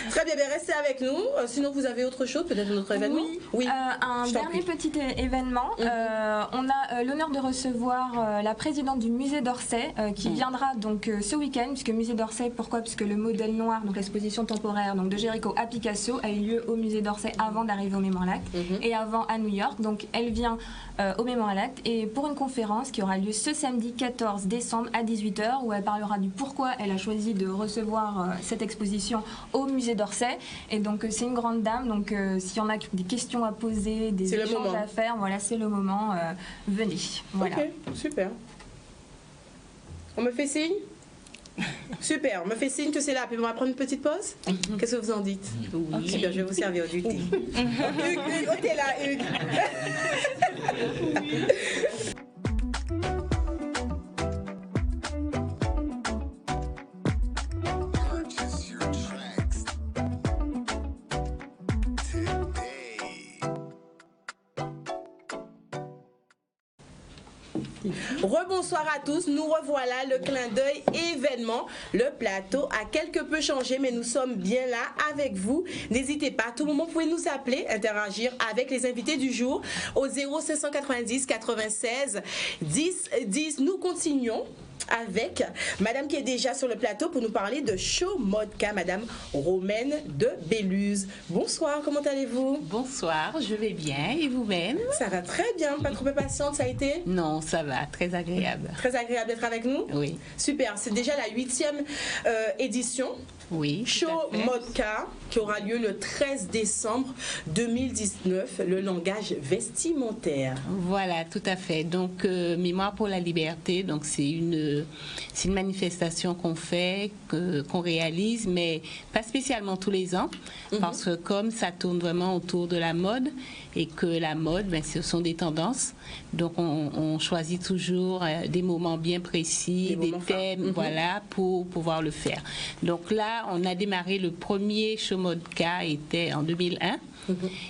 Très bien, restez avec nous. Sinon, vous avez autre chose, peut-être un autre événement? Oui. Un dernier petit événement. On a l'honneur de recevoir la présidente du musée d'Orsay qui viendra donc ce week-end, puisque musée d'Orsay, pourquoi? Puisque le modèle noir, donc l'exposition temporaire donc de Géricault à Picasso, a eu lieu au musée d'Orsay avant d'arriver au Mémorial Act et avant à New York. Donc elle vient au Mémorial Act et pour une conférence qui aura lieu ce samedi 14 décembre à 18h, où elle parlera du pourquoi elle a choisi de recevoir cette exposition au musée d'Orsay. Et donc c'est une grande dame, donc s'il y en a des questions à poser, des échanges à faire, voilà, c'est le moment, venez. Voilà. Ok, super. On me fait signe? Super, on me fait signe que c'est là, puis on va prendre une petite pause. Qu'est-ce que vous en dites? Oui. Super, je vais vous servir du thé. Hugues, oh, t'es là, Hugues. Rebonsoir à tous, nous revoilà, le clin d'œil événement. Le plateau a quelque peu changé, mais nous sommes bien là avec vous. N'hésitez pas, à tout moment, vous pouvez nous appeler, interagir avec les invités du jour au 0590 96 10 10. Nous continuons avec madame qui est déjà sur le plateau pour nous parler de Show Modka, madame Romaine de Béluse. Bonsoir, comment allez-vous? Bonsoir, je vais bien, et vous-même? Ça va très bien, pas trop impatiente, ça a été? Non, ça va, très agréable. Très agréable d'être avec nous? Oui. Super, c'est déjà la 8e édition. Oui. Show Modka qui aura lieu le 13 décembre 2019, le langage vestimentaire. Voilà, tout à fait. Donc, Mémoire pour la liberté, donc c'est une manifestation qu'on fait, qu'on réalise, mais pas spécialement tous les ans, parce que comme ça tourne vraiment autour de la mode, et que la mode, ben, ce sont des tendances, donc on choisit toujours des moments bien précis, des thèmes, voilà, pour pouvoir le faire. Donc là, on a démarré, le premier Show Modka était en 2001.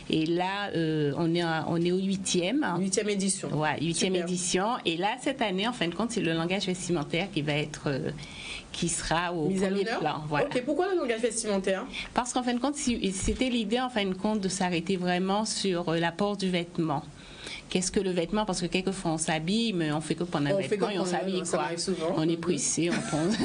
Et là, on est au 8e. 8e édition. Ouais, 8e édition. Et là, cette année, en fin de compte, c'est le langage vestimentaire qui va être... qui sera au premier plan. Voilà. Ok, pourquoi le langage vestimentaire? Parce qu'en fin de compte, c'était l'idée, en fin de compte, de s'arrêter vraiment sur l'apport du vêtement. Qu'est-ce que le vêtement? Parce que quelquefois on s'habille, mais on fait que prendre un vêtement et on s'habille quoi. On est pressé, on pense.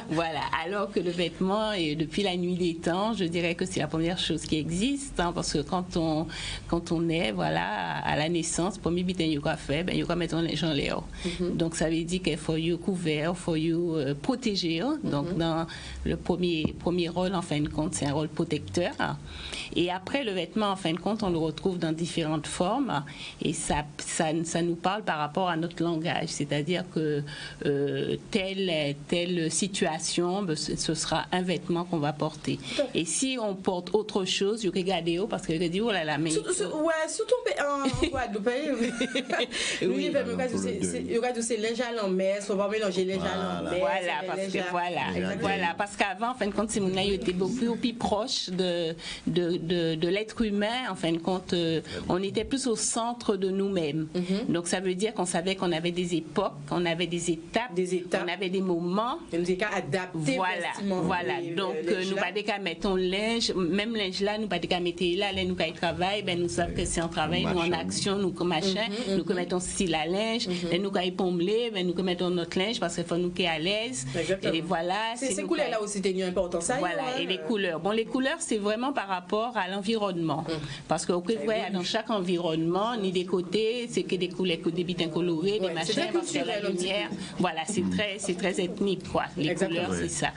Voilà. Alors que le vêtement, et depuis la nuit des temps, je dirais que c'est la première chose qui existe, hein, parce que quand on est, voilà, à la naissance, premier bitin il y a fait, ben il y a mettre les gens là. Donc ça veut dire qu'il faut you couvert, il faut you protéger. Donc dans le premier rôle, en fin de compte, c'est un rôle protecteur. Et après le vêtement, en fin de compte, on le retrouve dans différentes formes. Et ça nous parle par rapport à notre langage, c'est-à-dire que telle situation, ce sera un vêtement qu'on va porter. Et si on porte autre chose, il y a regarder parce que je dis oh là là mais surtout en Guadeloupe, oui, c'est linge à l'envers, faut pas mélanger linge à l'envers. Voilà, parce qu'avant, en fin de compte, c'est mon était beaucoup plus proche de l'être humain. En fin de compte, on était plus au centre centre de nous-mêmes. Donc ça veut dire qu'on savait qu'on avait des époques, qu'on avait des étapes, on avait des moments. Et nous avons adapté. Voilà. Donc nous pas qu'à mettre un linge, même linge là, nous pas qu'à mettre là, nous quand travail, ben nous savons que c'est un travail, nous en action, nous comme machin, nous mettons style à linge, et nous quand pommelé, ben nous mettons notre linge parce qu'il faut nous qui à l'aise. Et voilà. Ces couleurs là aussi c'est important ça. Voilà. Et les couleurs. Bon, les couleurs c'est vraiment par rapport à l'environnement, parce que vous voyez dans chaque environnement, ni des côtés, c'est que des couleurs, que des bitins colorés, des machins, parce que la lumière. Voilà, c'est très ethnique quoi. Les couleurs c'est ça.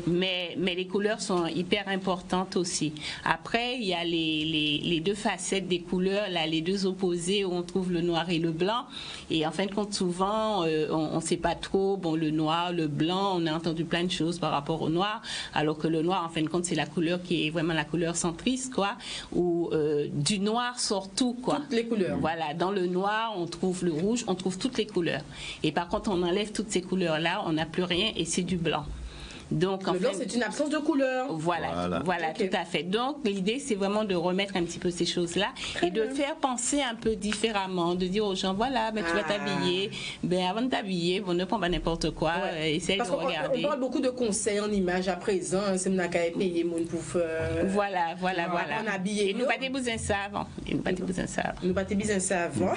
Mais les couleurs sont hyper importantes aussi. Après, il y a les deux facettes des couleurs, là, les deux opposés où on trouve le noir et le blanc. Et en fin de compte, souvent, on ne sait pas trop, bon, le noir, le blanc, on a entendu plein de choses par rapport au noir, alors que le noir, en fin de compte, c'est la couleur qui est vraiment la couleur centriste, quoi, où du noir sort tout, quoi. Toutes les couleurs. Voilà, dans le noir, on trouve le rouge, on trouve toutes les couleurs. Et par contre, on enlève toutes ces couleurs-là, on n'a plus rien et c'est du blanc. Donc, le blanc, c'est une absence de couleur. Voilà, okay. Tout à fait. Donc, l'idée, c'est vraiment de remettre un petit peu ces choses-là et de faire penser un peu différemment, de dire aux gens, voilà, ben, tu vas t'habiller, ben, avant de t'habiller, bon, ne prends pas n'importe quoi, essaye de regarder. On parle beaucoup de conseils en images à présent, c'est mon accueil payé, mon pouf. Voilà. On habille. Et nous, pas des bousins savants. Nous, pas des bousins savants.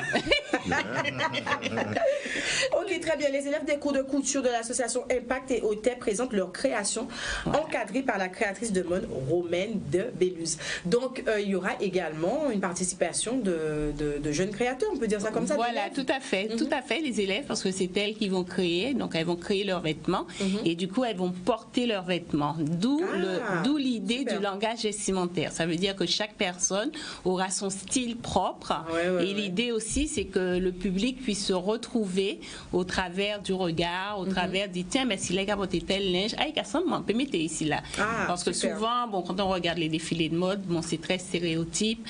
Ok, très bien. Les élèves des cours de couture de l'association Impact et Hôtel présentent leur création encadrée par la créatrice de mode Romaine de Béluse. Donc, il y aura également une participation de jeunes créateurs, on peut dire ça comme ça. Voilà, tout à fait, les élèves, parce que c'est elles qui vont créer, donc elles vont créer leurs vêtements et du coup, elles vont porter leurs vêtements. D'où l'idée du langage vestimentaire. Ça veut dire que chaque personne aura son style propre et l'idée aussi, c'est que le public puisse se retrouver au travers du regard, au travers du tiens, mais si les gars portent tel linge, on peut mettre ici là. Parce que souvent, bon, quand on regarde les défilés de mode, bon, c'est très stéréotype.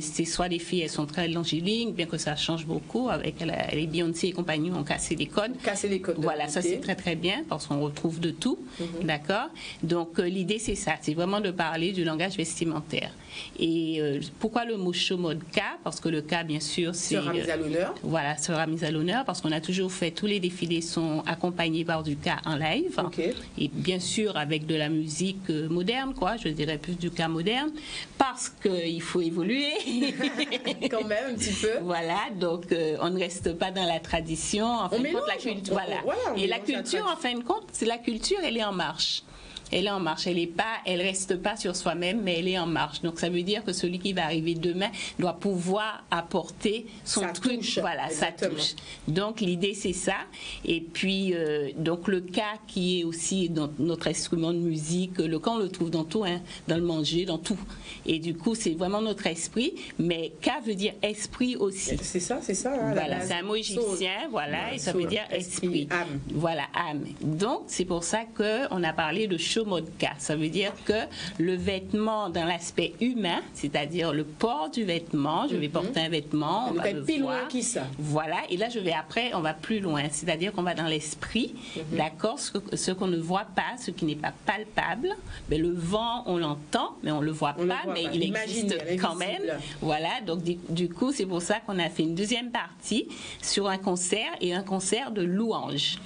C'est soit les filles, elles sont très longilines, bien que ça change beaucoup avec les Beyoncé et compagnie ont cassé les codes. Voilà, ça c'est très très bien parce qu'on retrouve de tout, d'accord. Donc l'idée c'est ça, c'est vraiment de parler du langage vestimentaire. Et pourquoi le mot show mode K? Parce que le K, bien sûr, sera mis à l'honneur. Voilà, sera mis à l'honneur parce qu'on a toujours fait, tous les défilés sont accompagnés par du K en live. Et bien sûr avec de la musique moderne, quoi, je dirais plus du K moderne, parce qu'il faut évoluer. Quand même, un petit peu. Voilà, donc on ne reste pas dans la tradition. En fin de compte, la culture, et la culture, en fin de compte, c'est la culture, elle est en marche. Elle est en marche, elle reste pas sur soi-même, mais elle est en marche. Donc ça veut dire que celui qui va arriver demain doit pouvoir apporter son truc, sa touche. Donc l'idée c'est ça. Et puis donc le K qui est aussi dans notre instrument de musique, le K on le trouve dans tout, hein, dans le manger, dans tout. Et du coup c'est vraiment notre esprit, mais K veut dire esprit aussi. C'est ça. Hein, voilà, c'est un mot égyptien, et ça veut dire esprit. Âme. Voilà, âme. Donc c'est pour ça que on a parlé de mode K. Ça veut dire que le vêtement dans l'aspect humain, c'est-à-dire le port du vêtement, je vais porter un vêtement, on va le plus voir. Loin qui ça. Voilà, et là on va plus loin, c'est-à-dire qu'on va dans l'esprit, d'accord, ce qu'on ne voit pas, ce qui n'est pas palpable, mais le vent on l'entend, mais on le voit pas, mais il existe quand même. Voilà, donc du coup c'est pour ça qu'on a fait une deuxième partie sur un concert et un concert de louanges.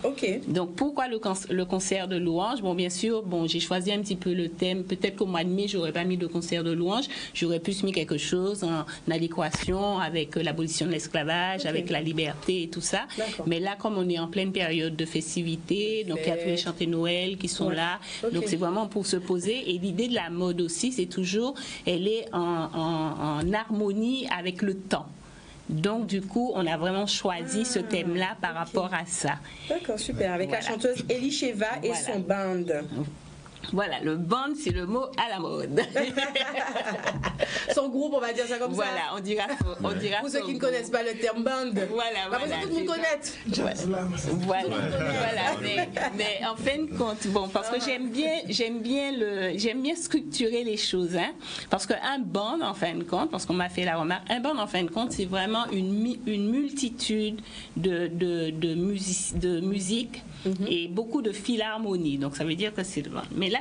Donc pourquoi le concert de louanges? Bon, bien sûr, j'ai choisi un petit peu le thème. Peut-être qu'au mois de mai, j'aurais pas mis de concert de louanges. J'aurais plus mis quelque chose en adéquation avec l'abolition de l'esclavage, avec la liberté et tout ça. Mais là, comme on est en pleine période de festivité, donc il y a tous les chantés Noël qui sont là. Donc c'est vraiment pour se poser. Et l'idée de la mode aussi, c'est toujours, elle est en harmonie avec le temps. Donc, du coup, on a vraiment choisi ce thème-là par rapport à ça. D'accord, super. Avec la chanteuse Elisheva et son band. Voilà, le band, c'est le mot à la mode. Son groupe, on va dire ça comme ça. Voilà, on dira pour ceux qui ne connaissent pas le terme band. Voilà. Tout le monde connaît. Voilà. Mais en fin de compte, bon, parce que j'aime bien structurer les choses, hein. Parce qu'un band, en fin de compte, parce qu'on m'a fait la remarque, un band, en fin de compte, c'est vraiment une multitude de musique et beaucoup de philharmonie. Donc, ça veut dire que c'est le band. Mais là,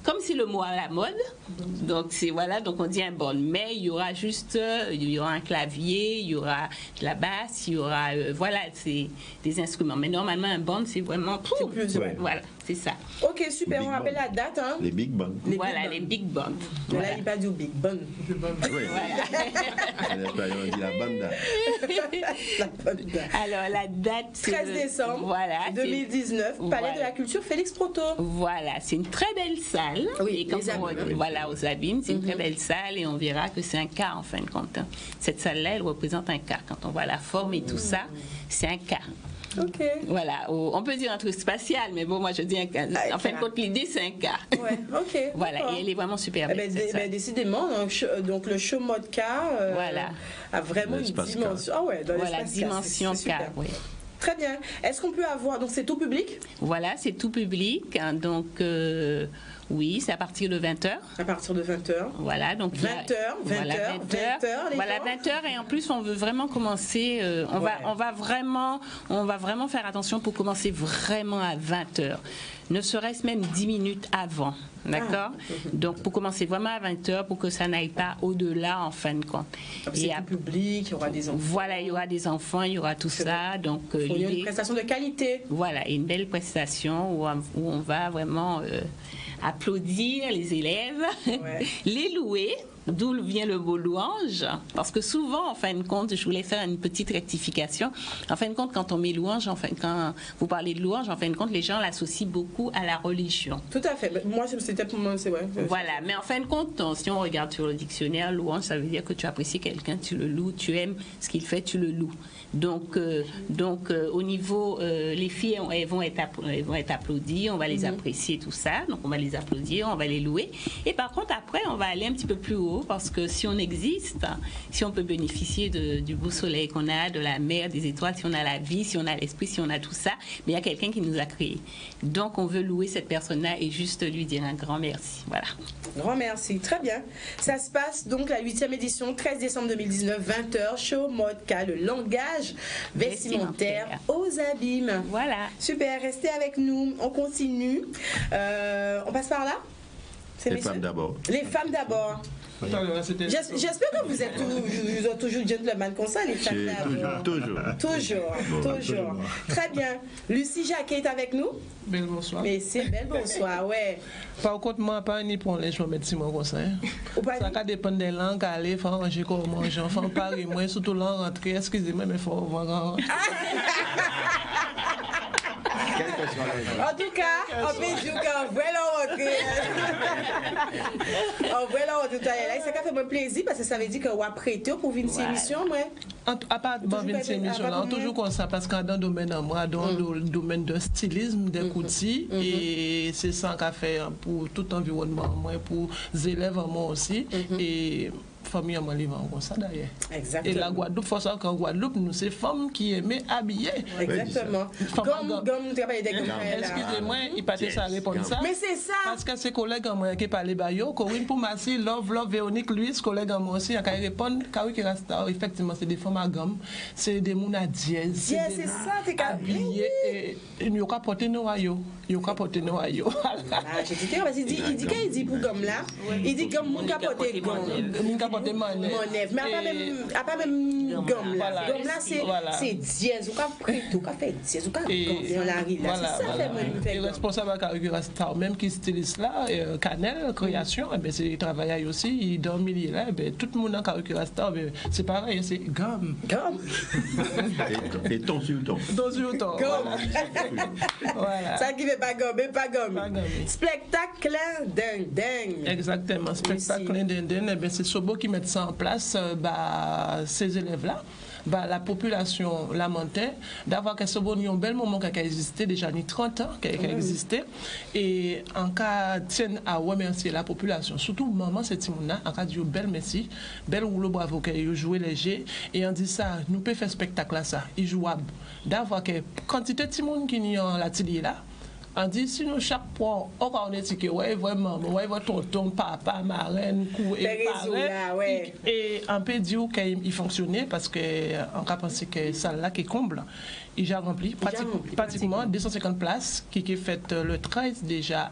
comme c'est le mot à la mode, donc on dit un band. mais il y aura juste un clavier, il y aura de la basse, il y aura voilà, c'est des instruments. Mais normalement un band c'est vraiment voilà, c'est ça. Ok, super, on rappelle la date. Hein. Les big bands. Les big bands. Là, il pas du big band. Oui. On dit la banda. Alors la date 13 décembre 2019, Palais de la Culture Félix Proto. Voilà, c'est une très belle salle. Oui, et quand voilà, aux Abîmes, c'est une très belle salle et on verra que c'est un cas en fin de compte. Hein. Cette salle-là, elle représente un cas. Quand on voit la forme et tout ça, c'est un cas. Ok. Voilà, on peut dire un truc spatial, mais bon, moi je dis un cas. En fin de compte, l'idée c'est un cas. Ouais, ok. Voilà, et elle est vraiment super belle. Décidément, donc le show mode K a vraiment une dimension. Ah ouais, dans l'espace dimension K, oui. Très bien. Est-ce qu'on peut avoir, donc c'est tout public? Voilà, c'est tout public, hein, donc oui, c'est à partir de 20h. À partir de 20h. Voilà, donc 20h. Voilà, 20h, et en plus on veut vraiment commencer, on va vraiment faire attention pour commencer vraiment à 20h. Ne serait-ce même 10 minutes avant, d'accord? Donc pour commencer vraiment à 20h, pour que ça n'aille pas au-delà en fin de compte. C'est tout public, il y aura des enfants. Voilà, il y aura des enfants, il y aura tout ça. Donc il y a une prestation de qualité. Voilà, une belle prestation où on va vraiment applaudir les élèves, les louer. D'où vient le mot louange, parce que souvent, en fin de compte, je voulais faire une petite rectification. En fin de compte, quand on met louange, quand vous parlez de louange, en fin de compte, les gens l'associent beaucoup à la religion. Tout à fait. Moi, c'était pour moi, c'est vrai. Voilà, mais en fin de compte, si on regarde sur le dictionnaire, louange, ça veut dire que tu apprécies quelqu'un, tu le loues, tu aimes ce qu'il fait, tu le loues. Donc au niveau, les filles, elles vont être applaudies, on va les apprécier, tout ça. Donc, on va les applaudir, on va les louer. Et par contre, après, on va aller un petit peu plus haut, parce que si on existe, si on peut bénéficier du beau soleil qu'on a, de la mer, des étoiles, si on a la vie, si on a l'esprit, si on a tout ça, mais il y a quelqu'un qui nous a créés. Donc, on veut louer cette personne-là et juste lui dire un grand merci. Voilà. Grand merci. Très bien. Ça se passe donc la 8e édition, 13 décembre 2019, 20h, show mode K, le langage vestimentaire aux Abîmes. Voilà. Super, restez avec nous. On continue. On passe par là? Les femmes d'abord. Les femmes d'abord. J'espère que vous êtes toujours gentleman comme ça, les femmes d'abord. Toujours. Très bien. Lucie Jacquet est avec nous. Belle bonsoir. Mais c'est belle bonsoir, ouais. Par contre, moi, pas ni pour les gens mettre Simon comme ça. Ça dépend des langues, aller, faire manger comme manger, enfin, Paris, moi, surtout langue rentrée, excusez-moi, mais il faut voir. En tout cas, on peut dire qu'en vrai l'entrée. En vrai l'entrée tout à l'heure. Ça fait mon plaisir parce que ça veut dire qu'on va prêter pour venir cette émission, moi. À part venir cette émission, on toujours comme ça parce que dans le domaine dans le domaine de stylisme, des outils, et c'est ça qu'on fait pour tout environnement, moi, pour les élèves moi aussi. Et famille à moi comme ça d'ailleurs. Exactement. Et la Guadeloupe, faut savoir qu'en Guadeloupe, nous c'est femmes qui aimaient habiller. Exactement. Gomme, nous travaillons des gommes. Excusez-moi, il pas ça répondre ça. Mais c'est ça. Parce que ses collègues en moi qui parlent bayo, Corinne Poumassi, Love, Véronique, Louise, collègues en moi aussi, qui répondent, car qui reste effectivement, c'est des femmes à gomme, c'est des mouns à dièse. Yes, c'est ça, t'es habillés et il n'y a pas porté nos aïeux. Il n'y a pas porté nos aïeux. Il dit pour gomme là, il dit gomme, moun capoté gomme. Monève, mais pas même gomme là. Gomme là, c'est dièse, ou qu'a prêté, ou qu'a fait dièse, ou qu'a gomme dans la rue là. C'est ça fait mon responsable à Caracurastar, même qui styliste là, Canel, création, c'est travail aussi, dans le milieu là, tout le monde en Caracurastar, c'est pareil, c'est gomme. Gomme. Et ton sur ton. Ton sur ton. Gomme. Voilà. Ça qui veut pas gomme, pas gomme. Spectacle ding. Exactement, spectacle ding, c'est Sobo qui met ça en place, ces élèves-là. La population lamentait d'avoir que ce bon bel moment qui a existé déjà il y a 30 ans qui a existé et en cas tienne à remercier la population surtout maman c'est Timona en cas du bel merci bel rouleau bravo qui joué léger et on dit ça nous peut faire spectacle là ça il jouable d'avoir que quantité de Timon qui n'y en l'atelier là. On dit si nous chaque fois on est que ouais vraiment ouais votre tonton papa marraine cou et parrain et on peut dire qu'il fonctionnait parce que on a pensé que ça là qui comble Il a rempli, pratiquement 250 places qui est faite le 13 déjà.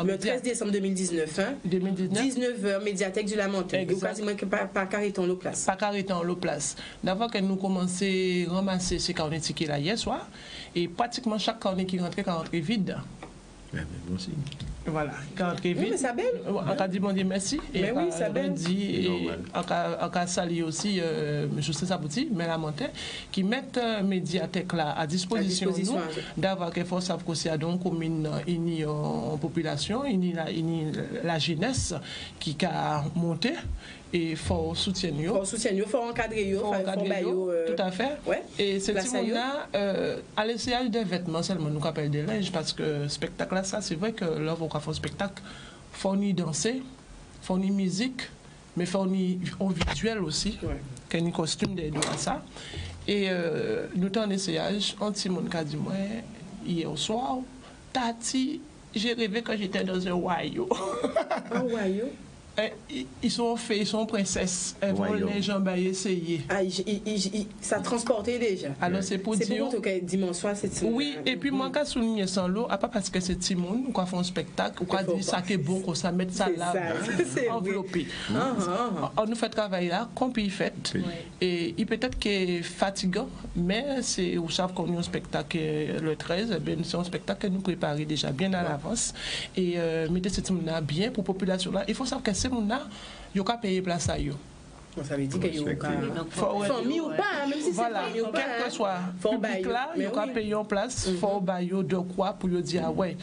Le 13 décembre 2019. Hein? 19h, médiathèque du Lamentin. Quasiment pas carréton l'eau place. Pas carréton l'eau place. D'abord que nous commençons à ramasser ces carnets tickets là hier soir, et pratiquement chaque carnet qui rentrait vide. Ouais, mais aussi. Voilà, quand Kevin. Oui, mais ça belle. On a dit bon Dieu merci. Mais oui, ça belle. Et on a salué aussi M. Sabouti, mais Lamentin, qui mettent médiathèque là à disposition nous d'avoir qu'il faut savoir que c'est donc commune en population, la jeunesse qui a monté. Et il faut soutenir. Il faut encadrer, tout à fait. Ouais. Et ce petit-là, à l'essayage des vêtements seulement, nous appelons des linges, parce que spectacle là, ça, c'est vrai que là, on va faire un spectacle, fournit danser, fournit musique, mais fournit en visuel aussi, qu'il y a un costume des deux à ça. Et nous avons un essayage, un petit monde qui a dit, moi, hier au soir, Tati, j'ai rêvé que j'étais dans un royaume. Un royaume? Ils sont faits, ils sont princesses. Elles vont les gens essayer. Ah, ça transportait déjà. Alors c'est pour dire. C'est pour quelle dimension c'est Timon. Oui, et puis moi quand souligner sans l'eau, pas parce que c'est Timon, ou qu'on fait un spectacle, ou qu'on dit ça qui est bon, qu'on ça mettre ça là, enveloppé. On nous fait travailler là, comme il fait. Et il peut-être qu'il est fatigant, mais c'est vous savez qu'on a un spectacle le 13, c'est un spectacle que nous préparons déjà bien à l'avance. Et mettez ce Timon là bien pour la population là. Il faut savoir que ces gens-là, ils ont payé place à eux. Ça veut dire qu'il y a famille ou pas, même si c'est famille ou pas. Quel que soit le public là, ils ont payé en place, il faut bailler de quoi pour dire ah ouais.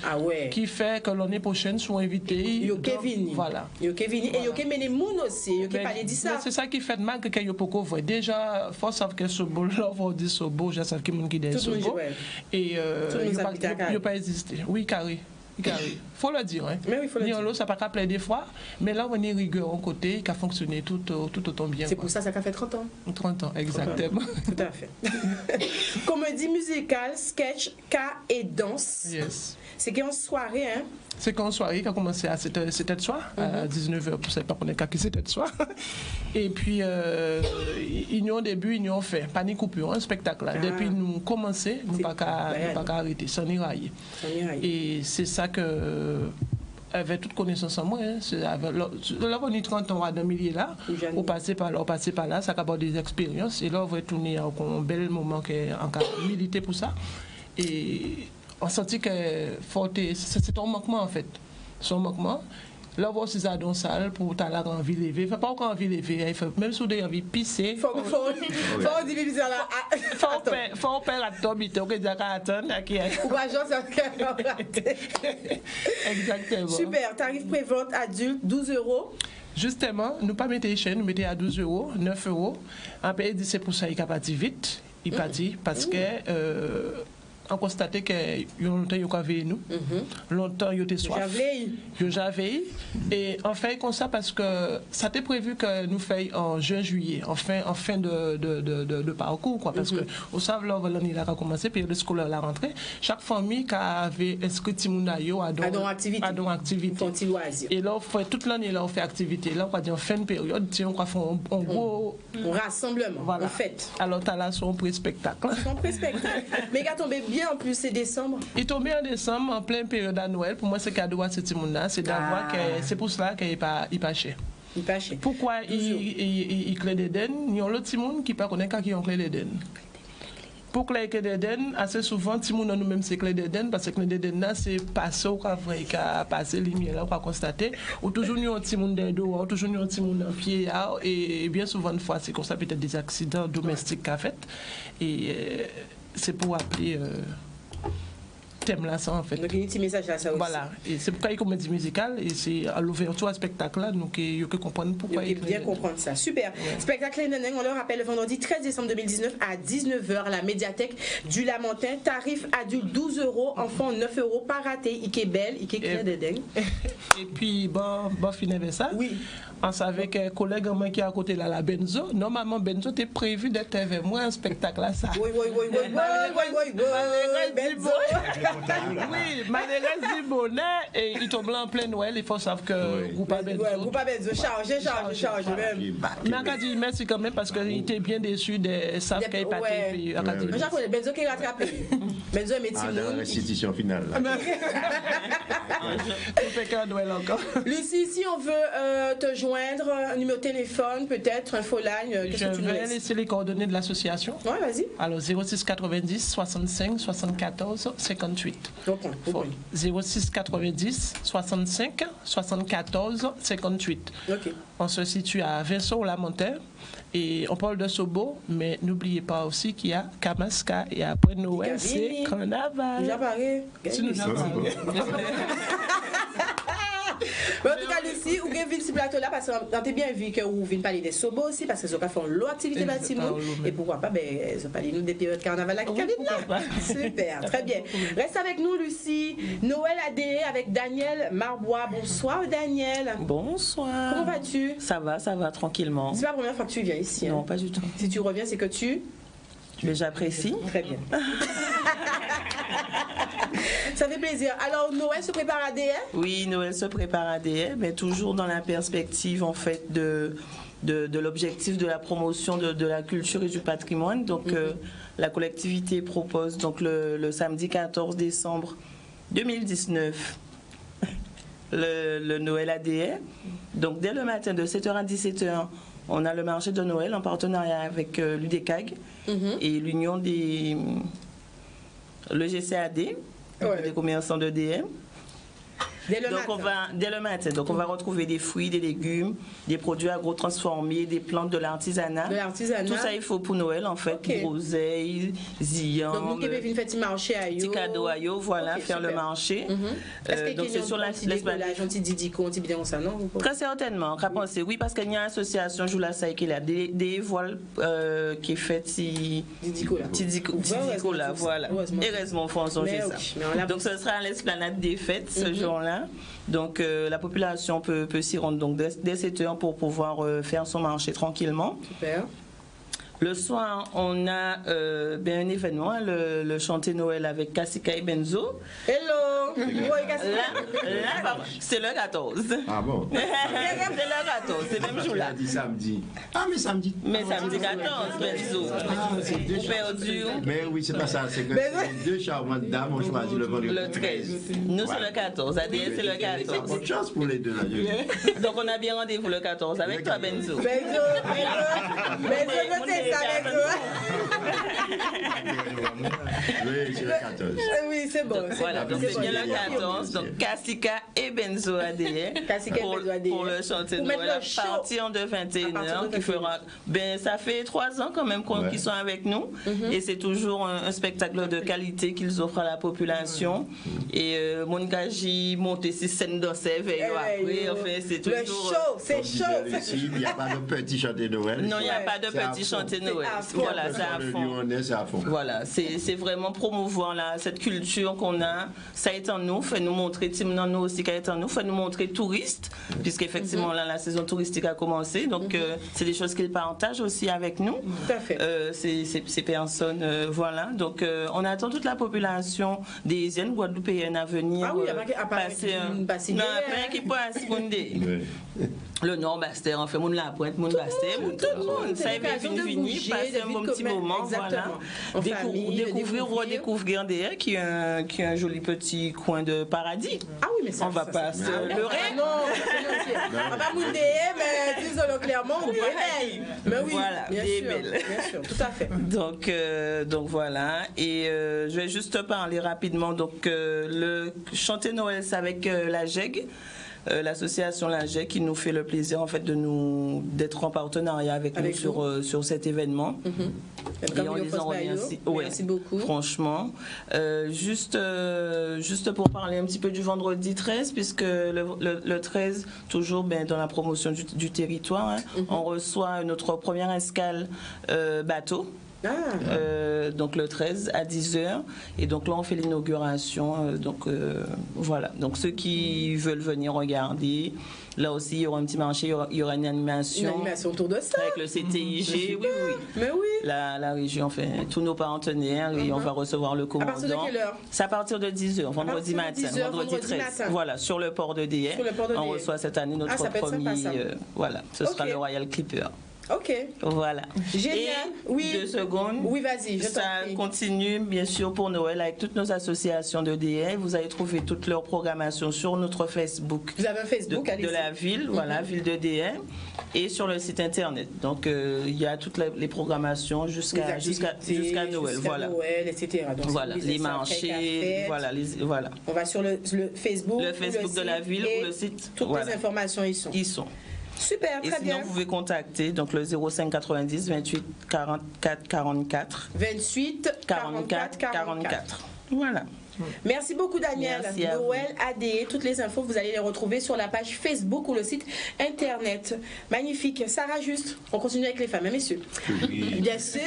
Qui fait que l'année prochaine, sont invités. Ils ont Kevin. Voilà. Ils ont Kevin. Et ils ont mené moun aussi. Ils ont parlé de ça. C'est ça qui fait malgré qu'il y a beaucoup de déjà, il faut savoir que ce beau, là, on va dire ce beau, je sais qu'il y a qui est ce beau. Et il n'a pas existé. Oui, carré. Il faut le dire. Hein. Mais oui, faut le dire. Ça n'a pas qu'à des fois, mais là, on est rigueur en côté, qui a fonctionné tout autant bien. C'est pour ça que ça fait 30 ans. 30 ans, exactement. Tout à fait. Comédie musicale, sketch, cas et danse. Yes. C'est qu'en soirée, hein? C'est qu'en soirée, qui a commencé à 7h de soir, à 19h, pour ne pas qu'on est qui 7h de soir. Et puis, ils ont début, ils ont fait, pas ni coupure, un spectacle là. Depuis nous commencer, nous pas qu'à arrêter, sans y railler. Et c'est ça que avec toute connaissance en moi, là on est 30 ans dans le milieu là, on passait par là, ça a des expériences, et là on va tourner un bel moment en militer pour ça. Et on sentit que c'est un manquement en fait. C'est un manquement. Là, on va aussi dans la salle pour avoir envie de lever. Il ne faut pas avoir envie de lever. Même si vous avez envie de pisser. Il faut dire là. Il faut faire la tombe. Il faut attendre. Ou agent, ça exactement. Super. Tarif prévente adulte, 12 €. Justement, nous ne pas mettre les chaînes, nous mettons à 12 €, 9 €. En pays, c'est pour ça qu'il est parti vite. Il est parti parce que. On constate que longtemps ils ont veillé nous, longtemps ils étaient soif, j'avais et on fait comme ça parce que ça était prévu que nous fassions en juin-juillet, en fin de parcours quoi, parce que au savent là l'année là a commencé, période scolaire la rentrée, chaque famille qui avait inscrit Timounayo à don activité, et là on fait toute l'année là on fait activité, là on va dire en fin de période, on va faire un gros rassemblement, voilà. En fait. Alors tu as là son pré-spectacle. Mais il a tombé bien en plus, c'est décembre. Il tombé en décembre, en pleine période à Noël. Pour moi, c'est cadeau à ce petit monde-là. C'est d'avoir que c'est pour cela qu'il n'est pas cher. Il pas cher. Pourquoi il clé d'Éden? Il y a l'autre petit monde qui ne connaît pas qui ont clé d'Éden. Pour clé d'Éden, assez souvent, petit monde nous-mêmes c'est clé d'Éden parce que clé d'Éden là, c'est passer au vrai qu'à passer lumière là, on va constater. Ou toujours nous un petit monde d'eau, toujours nous un petit monde en pied et bien souvent une fois c'est comme ça peut-être des accidents domestiques qu'a fait et c'est pour appeler thème là ça en fait. Donc il y a un petit message là ça aussi. Voilà, et c'est pourquoi il y a une comédie musicale et c'est à l'ouverture à spectacle là donc il faut comprendre pourquoi il faut bien comprendre ça. Super. Ouais. Spectacle Neneng, on le rappelle le vendredi 13 décembre 2019 à 19h à la médiathèque du Lamentin. Tarif adulte 12 €, enfant 9 € pas raté. Ike belle, Ike clair d'Éden. Et puis bon finir avec ça. Oui. On savait que collègue moi qui est à côté là la Benzo, normalement Benzo était prévu d'être avec moi un spectacle là ça. Oui. Benzo. Oui, Marie Bonnet, et il tombe là en plein Noël. Il faut savoir que Groupa Benzo. Groupa Benzo, charge même. Mais on a dit merci quand même parce qu'il était bien déçu des savent qu'il n'a pas été. Jacques, Benzo qui est rattrapé. Benzo est métier. Dans la restitution finale. Noël encore. Lucie, si on veut te joindre, un numéro de téléphone, peut-être, infoline, qu'est-ce que tu nous laisses? Je vais laisser les coordonnées de l'association. Oui, vas-y. Alors, 06 90 65 74 58. 06 90 65 74 58. Okay. On se situe à Vincent-la-Montagne. Et on parle de Sobo, mais n'oubliez pas aussi qu'il y a Kamaska et après Noël, c'est Carnaval. Déjà parlé. Tu nous as parlé. En tout cas, Lucie, vous avez vu ce plateau-là parce que vous avez bien vu que vous venez parler des Sobo aussi parce qu'ils ont fait l'autre activité bâtiment. Et pourquoi pas, ils ont parlé nous des périodes carnaval là. Super, très bien. Reste avec nous, Lucie. Noël ADE avec Daniel Marbois. Bonsoir, Daniel. Bonsoir. Comment vas-tu? Ça va, tranquillement. C'est pas la première fois que tu viens ici. Non, pas du tout. Si tu reviens, c'est que tu... Mais j'apprécie. Très bien. Ça fait plaisir. Alors, Noël se prépare à DE? Oui, Noël se prépare à DE, mais toujours dans la perspective, en fait, de l'objectif de la promotion de la culture et du patrimoine. Donc, la collectivité propose donc le samedi 14 décembre 2019 le Noël ADE. Donc, dès le matin, de 7h à 17h, on a le marché de Noël en partenariat avec l'UDECAG et l'Union des... le GCAD, les commerçants de DM. Dès le matin. Donc, on va retrouver des fruits, des légumes, des produits agro-transformés, des plantes de l'artisanat. Tout ça, il faut pour Noël, en fait. Groseille, zillan. Donc, nous qui venons faire un marché à Petit cadeau à yo, voilà, faire le marché. Donc, c'est sur l'agent Didico, on dit bien ça, non? Très certainement. Oui, parce qu'il y a une association, je la sais, qui a des voiles qui est faite si. Didico là, voilà. Heureusement, François, j'ai ça. Donc, ce sera à l'esplanade des fêtes ce jour-là. Donc la population peut s'y rendre donc dès 7 heures pour pouvoir faire son marché tranquillement. Super. Le soir, on a un événement, le chanté Noël avec Kassika et Benzo. Hello! Là, c'est le 14. Ah bon? C'est le 14, c'est le même jour là. Samedi. Ah, mais samedi. Mais samedi 14, Benzo. C'est deux perdu. Mais oui, c'est pas ça. C'est que deux charmantes dames ont choisi le vendredi. Le 13. Nous, c'est le 14. ADN, c'est le 14. Bonne chance pour les deux là. Donc, on a bien rendez-vous le 14 avec toi, Benzo. Benzo, oui, c'est le 14. Oui, c'est bon. Voilà, donc c'est bien le 14. Donc, Kassika et Benzo ADN pour le chanter Noël à partir de 21h qui fera. Ça fait 3 ans quand même qu'ils sont avec nous et c'est toujours un spectacle de qualité qu'ils offrent à la population. Et mon gaji monte sur scène danser après. Enfin, c'est toujours. Le show, c'est chaud. Il n'y a pas de petit chanté Noël. Non, il n'y a pas de petit chanté Noël. Voilà, c'est à fond. Voilà, c'est vraiment promouvoir cette culture qu'on a. Ça est en nous, fait nous montrer, nous aussi, qui est en nous, fait nous montrer touristes, puisqu'effectivement, là, la saison touristique a commencé. Donc, c'est des choses qu'ils partagent aussi avec nous. Tout à fait. Ces personnes, voilà. Donc, on attend toute la population des Yen Guadeloupéennes à venir passer un qui passe le Nord Baster, en fait, la Pointe, tout le monde, ça y est fini, passer un bon petit moment, voilà. Redécouvrir Gandéa qui est un joli petit coin de paradis. Ah oui, mais ça, on va pas se leurrer. Non, on va mouiller, mais disons-le clairement, mais oui, voilà, bien sûr, tout à fait. Donc voilà, et je vais juste parler rapidement. Donc le chanter Noël, c'est avec la GEG. L'association Laget qui nous fait le plaisir en fait d'être en partenariat avec nous sur cet événement. Et on les en remercie. Merci beaucoup. Franchement, juste pour parler un petit peu du vendredi 13, puisque le 13 toujours dans la promotion du territoire, on reçoit notre première escale bateau. donc le 13 à 10h. Et donc là, on fait l'inauguration. Voilà. Donc ceux qui veulent venir regarder, là aussi, il y aura un petit marché, il y aura une animation. Une animation autour de ça. Avec le CTIG, oui. Mais oui. La région fait tous nos partenaires et on va recevoir le commandant. À partir de quelle heure? C'est à partir de 10h, vendredi matin. Vendredi 13. Matin. Voilà, sur le port de Déhay. On reçoit cette année notre premier. Voilà, ce sera le Royal Clipper. Ok. Voilà. Génial. Oui. 2 secondes. Oui, vas-y. Ça continue, bien sûr, pour Noël avec toutes nos associations de Déhay. Vous allez trouver toute leur programmation sur notre Facebook. Vous avez un Facebook de la ville, voilà, ville de Déhay, et sur le site internet. Donc, il y a toutes les programmations jusqu'à Noël. Voilà. Noël, etc. Donc, voilà, les marchés, voilà. On va sur le Facebook. Le Facebook de la ville ou le site. Toutes les informations y sont. Super, très bien. Et sinon, vous pouvez contacter donc le 05 90 28 44 44. 28 44 44. Voilà. Merci beaucoup, Daniel. Noël ADE, toutes les infos, vous allez les retrouver sur la page Facebook ou le site internet. Magnifique. Sarah, juste, on continue avec les femmes, hein, messieurs. Oui. Bien sûr.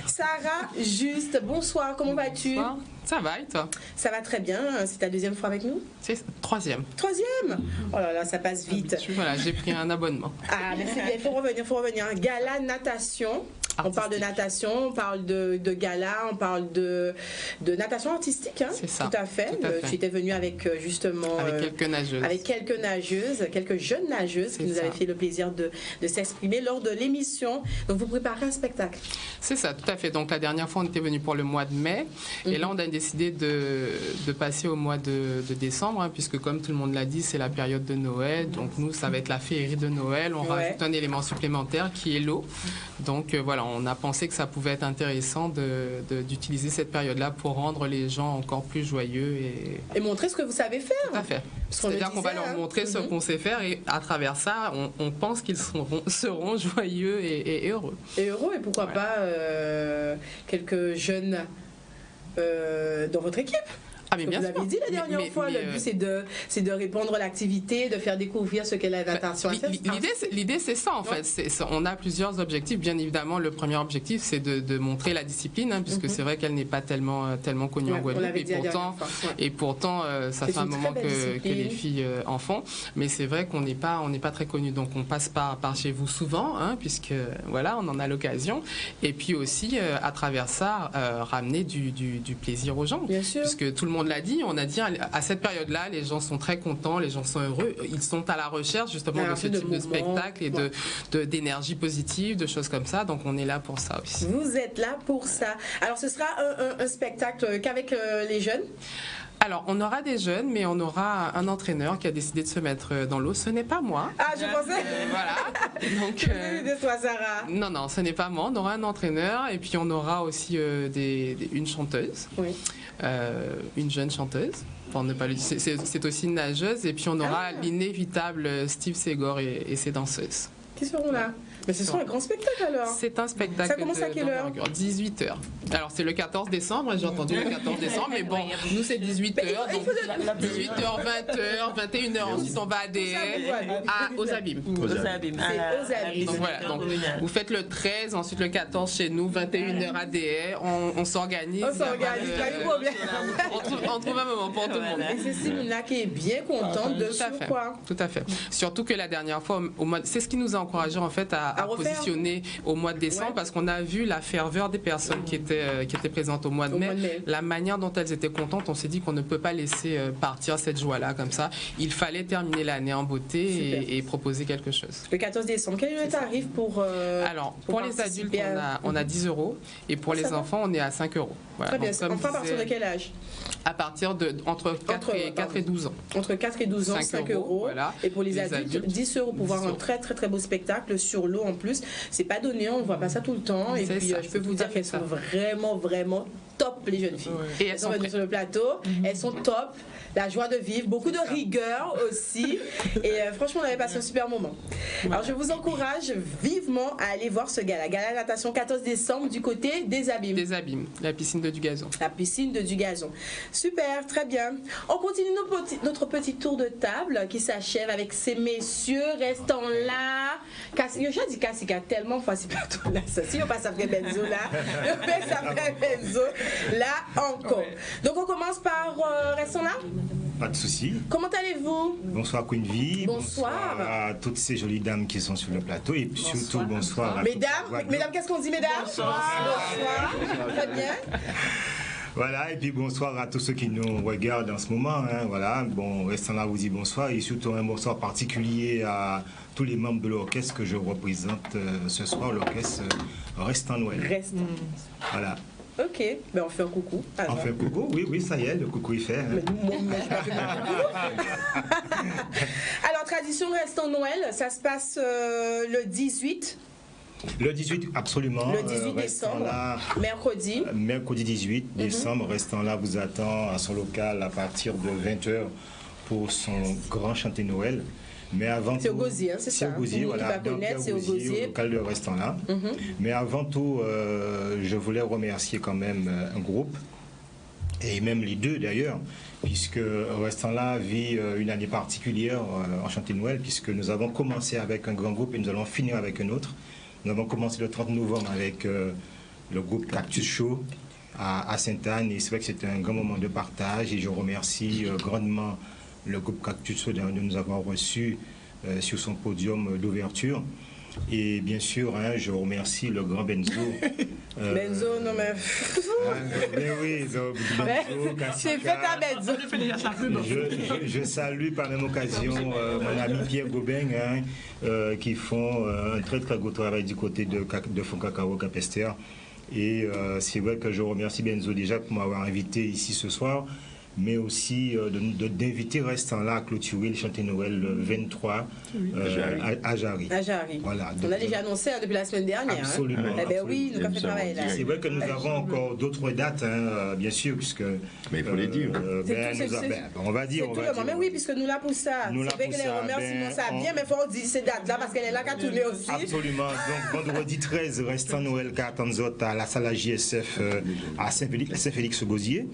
Sarah, juste, bonsoir, comment vas-tu? Bonsoir. Ça va et toi? Ça va très bien. C'est ta deuxième fois avec nous? C'est troisième. Troisième? Oh là là, ça passe vite. Voilà, j'ai pris un abonnement. Ah, mais c'est bien, il faut revenir. Gala natation. On parle de natation, on parle de gala, on parle de natation artistique. Hein? C'est ça. Tout à fait. Tu étais venue avec justement... Avec quelques nageuses. Avec quelques jeunes nageuses qui nous avaient fait le plaisir de s'exprimer lors de l'émission. Donc, vous préparez un spectacle. C'est ça, tout à fait. Donc, la dernière fois, on était venu pour le mois de mai. Et là, on a décidé de passer au mois de décembre, hein, puisque comme tout le monde l'a dit, c'est la période de Noël. Donc, nous, ça va être la féerie de Noël. On rajoute un élément supplémentaire qui est l'eau. Donc, voilà, on a pensé que ça pouvait être intéressant d'utiliser cette période-là pour rendre les gens encore plus joyeux. Et montrer ce que vous savez faire. Tout à fait. C'est-à-dire qu'on va leur montrer ce qu'on sait faire et à travers ça, on pense qu'ils seront joyeux et heureux. Et heureux, et pourquoi pas quelques jeunes dans votre équipe? Ah, mais bien vous l'avez dit la dernière fois, le but c'est de répandre l'activité, de faire découvrir ce qu'est la natation. L'idée c'est ça en fait. On a plusieurs objectifs. Bien évidemment, le premier objectif c'est de montrer la discipline, hein, puisque c'est vrai qu'elle n'est pas tellement connue en Guadeloupe. Et pourtant, ça fait un moment que les filles en font. Mais c'est vrai qu'on n'est pas très connus. Donc on passe par chez vous souvent, hein, puisque voilà, on en a l'occasion. Et puis aussi, à travers ça, ramener du plaisir aux gens. Bien sûr. Puisque tout le monde l'a dit, on a dit à cette période-là, les gens sont très contents, les gens sont heureux, ils sont à la recherche justement de ce type de spectacle et d'énergie positive, de choses comme ça, donc on est là pour ça aussi. Vous êtes là pour ça. Alors ce sera un spectacle qu'avec les jeunes? Alors, on aura des jeunes, mais on aura un entraîneur qui a décidé de se mettre dans l'eau. Ce n'est pas moi. Ah, je pensais. Voilà. Donc, de toi, Sarah. Non, ce n'est pas moi. On aura un entraîneur et puis on aura aussi une chanteuse. Oui. Une jeune chanteuse. Pour ne pas le dire. C'est aussi une nageuse. Et puis on aura l'inévitable Steve Ségor et ses danseuses. Qui seront là? Mais ce sera un grand spectacle alors. C'est un spectacle. Ça commence à quelle heure? 18h. Alors c'est le 14 décembre, j'ai entendu le 14 décembre, mais bon, nous c'est 18h. Donc 18h, 20h, 21h, ensuite on va à Déhay, aux Abîmes. Aux Abîmes. Donc voilà, donc, vous faites le 13, ensuite le 14 chez nous, 21h à Déhay, on s'organise. On s'organise, pas de problème. On trouve un moment pour tout le monde. Et c'est Simona qui est bien contente de ce quoi. Tout à fait. Surtout que la dernière fois, c'est ce qui nous a encouragé en fait à positionner au mois de décembre, parce qu'on a vu la ferveur des personnes qui étaient présentes au mois de mai, la manière dont elles étaient contentes. On s'est dit qu'on ne peut pas laisser partir cette joie-là comme ça. Il fallait terminer l'année en beauté et proposer quelque chose. Le 14 décembre, quel est le tarif pour Alors, pour les adultes, on a 10 € et pour les enfants, on est à 5 €. Voilà. Très bien. Enfin, à partir de quel âge? À partir entre 4 et 12 ans. Entre 4 et 12 ans, 5 €. Voilà. Et pour les adultes, 10 € pour voir un très très très beau spectacle sur l'eau en plus. C'est pas donné, on ne voit pas ça tout le temps. Et puis je peux vous dire qu'elles sont vraiment top, les jeunes filles. Et elles sont venues sur le plateau, elles sont top. La joie de vivre, beaucoup de rigueur aussi. Et franchement, on avait passé un super moment. Alors, je vous encourage vivement à aller voir ce gala. Gala natation 14 décembre du côté des Abîmes. Des Abîmes, la piscine de Dugazon. La piscine de Dugazon. Super, très bien. On continue notre petit tour de table qui s'achève avec ces messieurs restant là. J'ai dit Kassika tellement fois, c'est pas tout là. Si on passe après Benzo là, on passe après Benzo là encore. Donc, on commence par restons là. Pas de souci. Comment allez-vous? Bonsoir Queen V. Bonsoir. À toutes ces jolies dames qui sont sur le plateau et surtout bonsoir à mesdames, qu'est-ce qu'on dit mesdames? Bonsoir. Très bien. Voilà, et puis bonsoir à tous ceux qui nous regardent en ce moment. Voilà, bon, restant là, vous dit bonsoir et surtout un bonsoir particulier à tous les membres de l'orchestre que je représente ce soir, l'orchestre Restant Noël. Restant. Voilà. Ok, ben on fait un coucou. Alors. On fait un coucou, oui, ça y est, le coucou est fait. Mais moi, je pas fait mon coucou. Alors, tradition Restant Noël, ça se passe le 18. Le 18, absolument. Le 18 décembre, là, mercredi. Mercredi 18 décembre, Restant là vous attend à son local à partir de 20h pour son grand chanté Noël. Mais avant c'est au Gosier, c'est ça. C'est au Gosier, voilà. C'est au Gosier. Au local de Restant là. Mais avant tout, je voulais remercier quand même un groupe, et même les deux d'ailleurs, puisque Restant là vit une année particulière en chanté Noël, puisque nous avons commencé avec un grand groupe et nous allons finir avec un autre. Nous avons commencé le 30 novembre avec le groupe Cactus Show à Sainte-Anne, et c'est vrai que c'était un grand moment de partage, et je remercie grandement le groupe Cactus Show de nous avoir reçus sur son podium d'ouverture. Et bien sûr, je remercie le grand Benzo. Benzo, non mais... mais oui, Benzo, c'est fait à Benzo. Je salue par même occasion mon ami Pierre Gobin, qui font un très très beau travail du côté de Foncacao Capester. Et c'est vrai que je remercie Benzo déjà pour m'avoir invité ici ce soir, mais aussi d'inviter Restant là à clôturer le chanté Noël le 23 à Jarry. Voilà, on a déjà annoncé depuis la semaine dernière. Absolument. Eh bien oui, nous avons fait travail là. C'est vrai que nous avons encore d'autres dates, bien sûr, puisque... Mais il faut les dire. On va dire. Mais oui, puisque nous là pour ça. C'est vrai que les remerciements, ça bien, mais il faut dire ces dates-là parce qu'elle est là qu'à tourner aussi. Absolument. Donc vendredi 13, Restant Noël Cartanzot à la salle JSF à Saint-Félix-Gosier.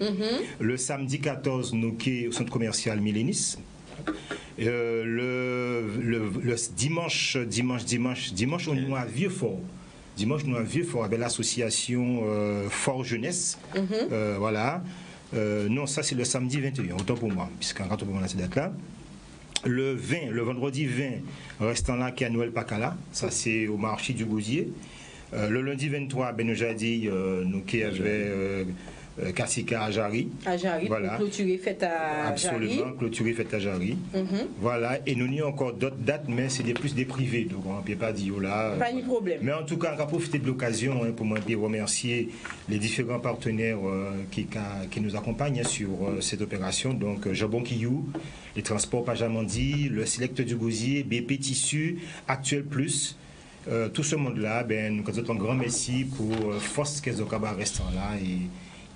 Le samedi 14, nous au centre commercial Millénis. Le dimanche, on est à Vieux-Fort. Dimanche, nous à Vieux-Fort avec l'association Fort Jeunesse. Voilà. Non, ça c'est le samedi 21, autant pour moi, puisqu'en rentre pour moi cette date-là. Le 20, le vendredi 20, Restant là qui est à Noël Pacala. Ça c'est au marché du Gosier. Le lundi 23, nous j'ai dit, nous qui avait Kassika à Jarry. À Jarry, voilà. Pour clôturer fête à Jarry. Absolument, clôturer fête à Jarry. Voilà, et nous avons encore d'autres dates, mais c'est plus des privés, donc on ne peut pas dire là. Pas de problème. Mais en tout cas, on va profiter de l'occasion pour moi remercier les différents partenaires qui nous accompagnent sur cette opération. Donc, Jabon Kiyou, les transports Pajamandi, le Select du Gosier, BP Tissu, Actuel Plus. Tout ce monde-là, nous avons un grand merci pour Force Caisse de Cabaret Restant là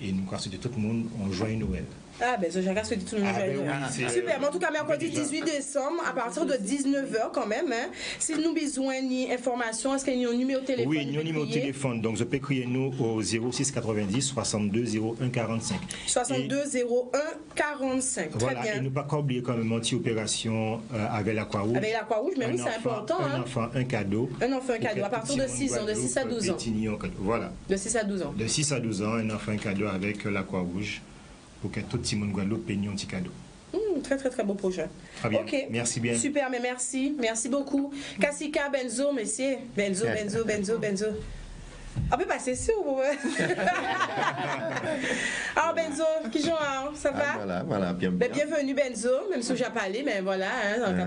et nous croyons que tout le monde en joyeux Noël. Ah ben ça, j'ai dit tout le monde joyeux Noël. Super, mais en tout cas, mercredi 18 décembre, à partir de 19h quand même, si nous avons besoin d'informations, est-ce qu'il y a un numéro de téléphone? Oui, il y a un numéro de téléphone, donc je peux crier nous au 06 90 62 01 45. 62 01 45, très voilà, bien. Et ne pas oublier quand même anti-opération avec la Croix-Rouge. Avec la Croix-Rouge, mais oui, c'est important. Un enfant, un cadeau. Un enfant, un cadeau, à partir de 6 ans, de 6 à 12 ans. Voilà. De 6 à 12 ans. De 6 à 12 ans, un enfant, un cadeau avec la Croix-Rouge, pour que tout le monde Guadeloupe ait un petit cadeau. Très très très beau projet. Très bien. Ok. Merci bien. Super, mais merci beaucoup. Kassika, Benzo, messieurs. Benzo. On peut passer sur vous. Alors Benzo, qui joue, ça va? Voilà, bien. Bienvenue Benzo, même si j'ai parlé, mais voilà,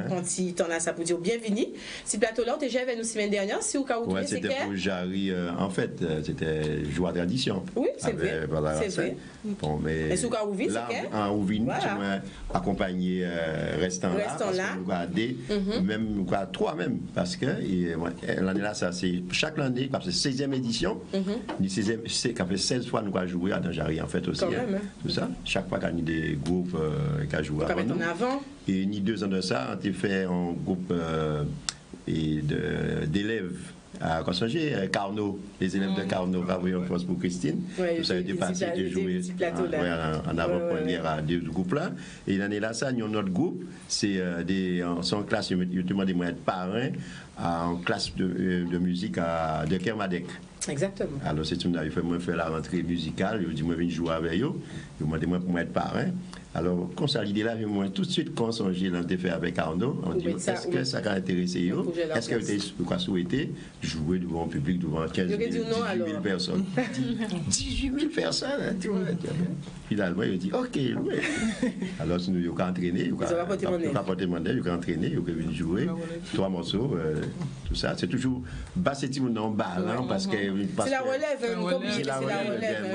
quand t'en as ça pour dire bienvenue. Si plateau là, tu déjà venu la semaine dernière, si au cas où tu c'était pour Jarry, en fait, c'était joie tradition. Oui, c'est vrai. C'est vrai. Bon, mais c'est au cas où vous là, en Ouvine, tu m'as accompagné Restant là, même trois même, parce que l'année là, ça c'est chaque année, parce que c'est 16e édition. compétition. C'est qu'à fait 16 fois nous avons joué à Danjari en fait aussi. Même, tout ça. Chaque fois qu'on a des groupes qui ont joué avant nous. Et ni 2 ans de ça, on a fait un groupe d'élèves à Carnot, les élèves de Carnot, Bravo en France pour Christine. Tout ça a été passé de jouer en avant-première à 2 groupes-là. Et l'année là, ça, nous, notre groupe, c'est en classe, ils demandent des moyens de parrain en classe de musique de Kermadec. Exactement. Alors, c'est tout, il fait moi faire la rentrée musicale, il dit moi, je viens jouer avec eux, il m'a demandé pour être parrain. Alors, quand ça l'idée là, moi, tout de suite, quand on s'est fait avec Arnaud, on dit est-ce que ça a intéressé eux? Est-ce que vous avez souhaité jouer devant un public, devant 15 000, 18 000 personnes? 18 000 personnes, hein, tu vois. Finalement, il dit ok, oui. Alors, nous, il y a entraîné, il y a apporté mon aide, il y a entraîné, il y a venu jouer 3 morceaux, tout ça. C'est toujours bas, c'est tout non ballant parce que. C'est la relève, c'est la relève.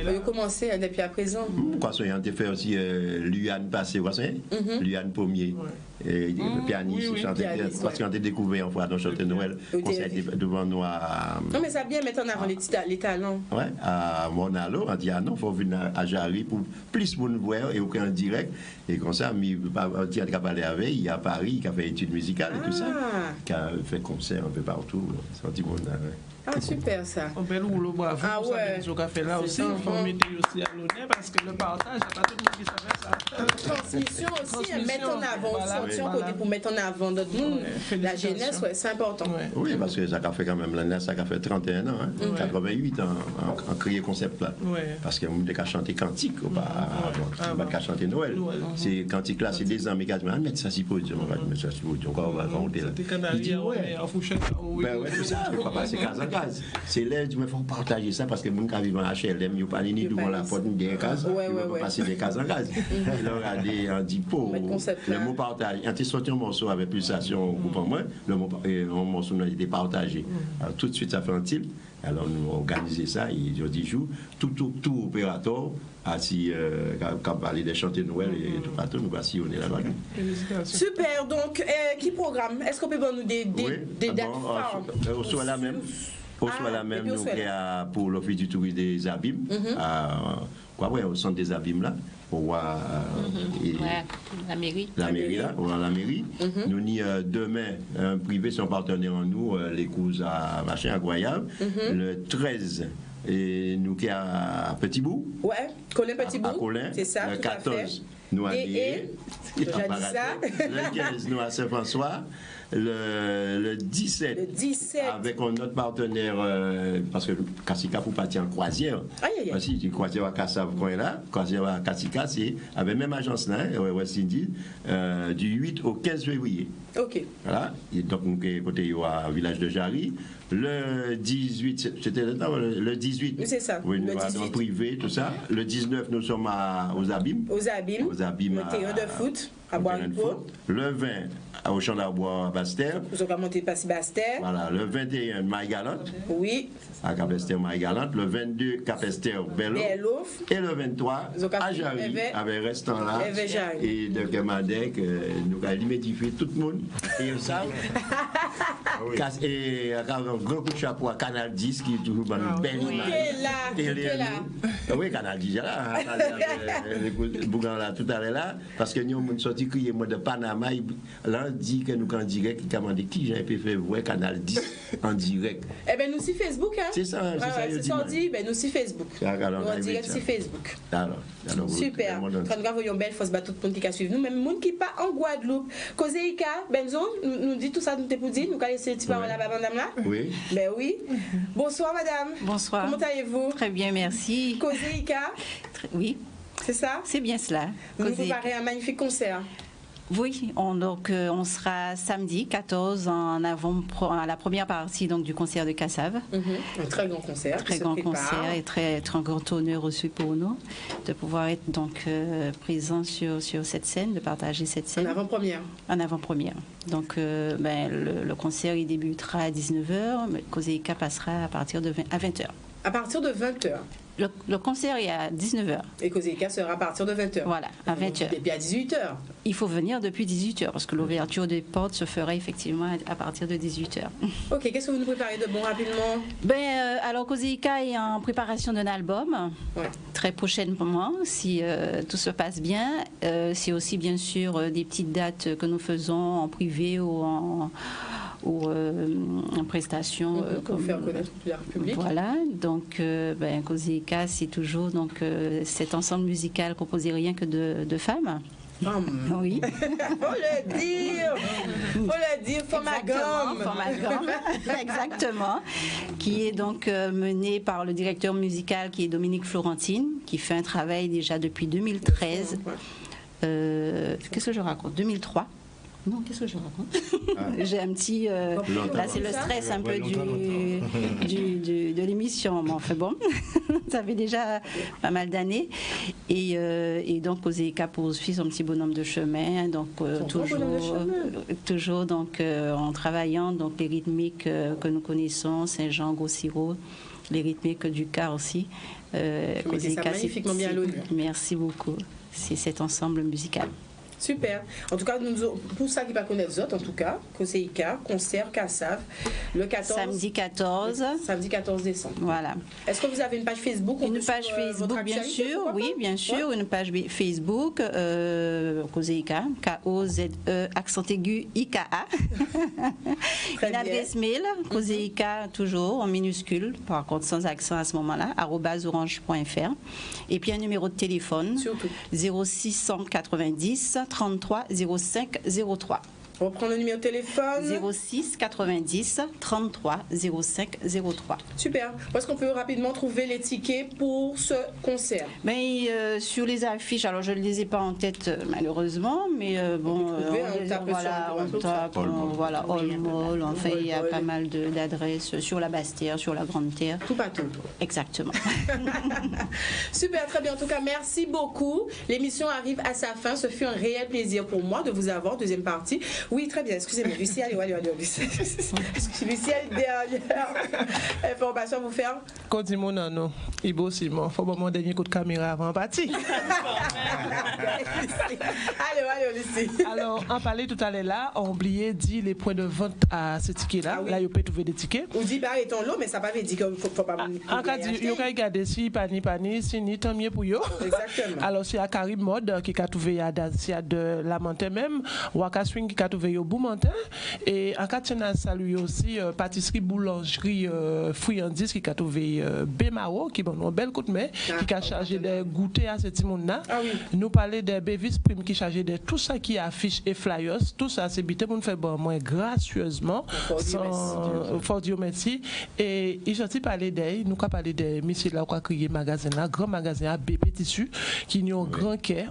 Il faut commencer depuis à présent. On a fait aussi Luan passé, Luan Pommier, le pianiste, parce qu'on a découvert une fois dans Chanter Noël, devant nous à. Non, mais ça vient mettre en avant les talents. Ouais, à Monalo, on dit ah non, il faut venir à Jarry pour plus de voir et aucun direct. Et comme ça, on dit à parler avec, il y a Paris, qui a fait études musicales et tout ça, qui a fait concert un peu partout. Ah, super ça. On peut rouler bravo. Ah ouais. Ce qu'on fait là aussi, il faut mettre aussi à l'honneur parce que le partage, il n'y a pas tout le monde qui savait ça. Transmission aussi, mettre en avant, sentir pour mettre en avant notre monde, la jeunesse, c'est important. Oui, parce que ça a fait quand même l'année, ça a fait 31 ans, 88 ans en créer concept là. Parce que nous avons chanté cantique, on va pas chanter Noël. C'est cantique là, c'est des amis qui disent mettre ça si podium, on va mettre ça si podium, on va raconter là. Il dit ouais, en fourchette. Ben ouais, c'est ça, on va passer 15 ans. C'est là, il faut partager ça parce que les gens qui vivent en HLM, ils ne pas ni devant la porte ni des cases, ils ne peuvent pas passer des cases en case. Alors, on dit pour le mot partage. On a sorti un morceau avec pulsation au groupe en moi, le morceau a été partagé. Alors, tout de suite, ça fait un tilt. Alors, nous avons organisé ça, ils ont dit jour, tout opérateur. Assis, quand on parlait des chantiers de Noël et tout partout, nous voici, on est là-bas. Super, donc, qui programme? Est-ce qu'on peut nous des dates fortes? Au soir là même. Au même, nous créons pour l'Office du tourisme des Abîmes, au centre des Abîmes là, pour voir la mairie. La mairie là, on a la mairie. Nous ni demain, un privé, son partenaire en nous, les coups à machin incroyable. Le 13, et nous qui à Petit Bout. Ouais, Colin Petit Bout. À Colin. C'est ça. Le 14, nous à Lié. Le 15, nous à Saint-François. Le 17, avec notre partenaire, parce que Kassika faut partir en croisière. Voici une croisière à Kassav, croisière à Kassika, c'est avec même agence là, West Indies, du 8 au 15 février. Ok. Voilà. Et donc, nous côté au village de Jarry. Le 18, c'était le 18. C'est ça. Oui, nous sommes en privé, tout ça. Le 19, nous sommes aux Abîmes. Aux Abîmes. Le terrain de foot à Bois-Ricourt. Le 20, au Champ d'Arbois à Bastère. Vous avez monté par Bastère. Voilà, le 21, Maïgalante. Oui. À Capestère, Maïgalante. Le 22, Capestère, Bello. Et le 23, à Jarry, avec restant là. Et de Kemadec, nous avons médifié tout le monde. Et on savent. Et un grand coup de chapeau à Canal 10 qui est toujours une belle image. Oui, Canal 10 là. Le bougan là, tout à l'heure là. Parce que nous avons sorti crier moi de Panama. Là, on dit que nous, en direct, qui a demandé qui j'ai pu faire voir Canal 10 en direct. Eh bien, nous, si Facebook. Hein? C'est ça, c'est ça. On dit, nous, si Facebook. Nous, en direct, si Facebook. Alors, super. Quand nous avons une belle force, tout le monde qui a suivi nous, même le monde qui n'est pas en Guadeloupe. Kozeika, Benzo, nous dit tout ça, nous t'es dit, nous allons laisser les paroles à la madame là. Oui. Ben oui. Bonsoir, madame. Bonsoir. Comment allez-vous? Très bien, merci. Kozeika. Oui. C'est ça? C'est bien cela. Vous nous préparez un magnifique concert. Oui, on sera samedi 14 à la première partie donc, du concert de Kassav. Un très grand concert. Très grand concert et très grand honneur aussi pour nous de pouvoir être donc présent sur cette scène, de partager cette scène. En avant-première. En avant-première. Donc le concert il débutera à 19h, mais Kozeika passera à partir de 20h. À partir de 20h. Le concert est à 19h. Et Kozéika sera à partir de 20h. Voilà, à 20h. Et puis à 18h. Il faut venir depuis 18h parce que l'ouverture des portes se ferait effectivement à partir de 18h. Ok, qu'est-ce que vous nous préparez de bon rapidement? Alors Kozéika est en préparation d'un album, très prochainement, si tout se passe bien. C'est aussi bien sûr des petites dates que nous faisons en privé ou en prestation. Pour faire connaître le public. Voilà, donc Kozéika, c'est toujours cet ensemble musical composé rien que de femmes. Oui. Faut le dire, faut ma gomme. Exactement. Qui est donc mené par le directeur musical qui est Dominique Florentine, qui fait un travail déjà depuis 2013. Qu'est-ce que je raconte? 2003. Non, qu'est-ce que je raconte? J'ai un petit... là, c'est le stress un peu de l'émission. Mais enfin bon, ça fait déjà pas mal d'années. Et donc, Kozéika poursuit son petit bonhomme de chemin. Donc, toujours donc, en travaillant donc, les rythmiques que nous connaissons, Saint-Jean, Gros-Sirop, les rythmiques du Car aussi. Kozéika, ça magnifiquement bien à l'honneur. Merci beaucoup. C'est cet ensemble musical. Super. En tout cas, pour ça qui ne connaissent les autres, en tout cas, Kozéika, concert, Kassav, le 14... Samedi 14. Samedi 14 décembre. Voilà. Est-ce que vous avez une page Facebook? Une page Facebook, bien sûr, oui, bien sûr. Une page Facebook, Kozéika, K-O-Z-E, accent aigu, I-K-A. Une adresse mail, Kozéika, toujours en minuscule, par contre sans accent à ce moment-là, @orange.fr. Et puis un numéro de téléphone, 0690 33 05 03. On reprend le numéro de téléphone. 06 90 33 05 03. Super. Où est-ce qu'on peut rapidement trouver les tickets pour ce concert? Sur les affiches, alors je ne les ai pas en tête malheureusement, mais bon, on tape, voilà, All Mall, enfin il y a pas mal d'adresses sur la Basse-Terre, sur la Grande-Terre. Tout partout. Exactement. Super, très bien. En tout cas, merci beaucoup. L'émission arrive à sa fin. Ce fut un réel plaisir pour moi de vous avoir. Deuxième partie. Oui, très bien. Excusez-moi. Lucie, allez. Lucie, dernière information à vous faire. Kodimo Nano, Ibo Simon. Faut bon mon dernier coup de caméra avant parti. Allez, Lucie. Alors, on parlait tout à l'heure là, on oubliait de dire les points de vente à ces tickets-là. Là, vous pouvez trouver des tickets. On dit, bah, étant l'eau, mais ça n'a pas dit qu'il ne faut pas. En cas de, vous pouvez regarder si pani, si ni, tant mieux pour eux. Exactement. Alors, c'est à Carib Mode qui a trouvé à de la montagne même, Waka Swing qui a trouvé au Boumantin. Et en cas de salut aussi, pâtisserie, boulangerie, friandises qui a trouvé Bémaro, qui bon, un bel coup de main, qui a chargé des goûters à ce petit monde-là. Nous parler des Bevis Prime qui chargé de tout ça qui affiche et flyers, tout ça, c'est bité pour nous faire bon, moins gracieusement. Fort Dieu merci. Et ils ont parlé d'elle, nous avons parlé des messieurs là, qui ont créé magasin là, grand magasin à BP Tissu, qui ont un grand quai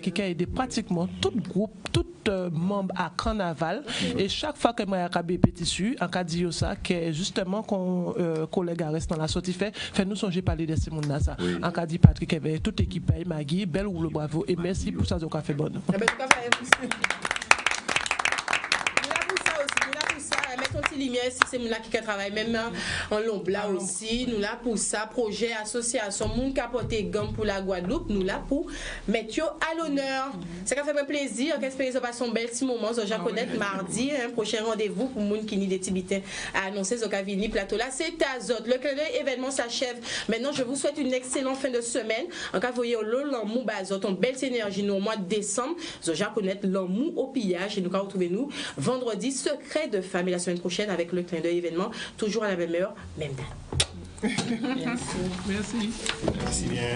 qui a aidé pratiquement tout groupe, tout membre à carnaval. Et chaque fois que moi à BP Tissu, en cas de ça, que justement qu'on collègue reste dans la sortie fait nous songer parler de ce monde là ça. En cas de Patrick avait toute équipe Maggie, belle ou le bravo et merci pour ça de café bonne. Mettons petit lumière si c'est là qui travaille même en Lombla aussi. Nous là pour ça, projet, association, moun qui a porté gamme pour la Guadeloupe, nous là pour mettre à l'honneur. Ça fait un plaisir, qu'espérer ça passe un bel petit moment. Je connaître mardi, un prochain rendez-vous pour moun qui n'y des tibitains à annoncer Zokavini plateau là. C'est Azot. Le clin d'œil événement s'achève. Maintenant, je vous souhaite une excellente fin de semaine. En cas, vous voyez l'amour bazot, une belle énergie nous au mois de décembre. Je connaître l'amour au pillage et nous allons retrouver nous vendredi secret de femme et la semaine prochaine avec le clin d'œil événement, toujours à la même heure, même date. Merci. Merci bien.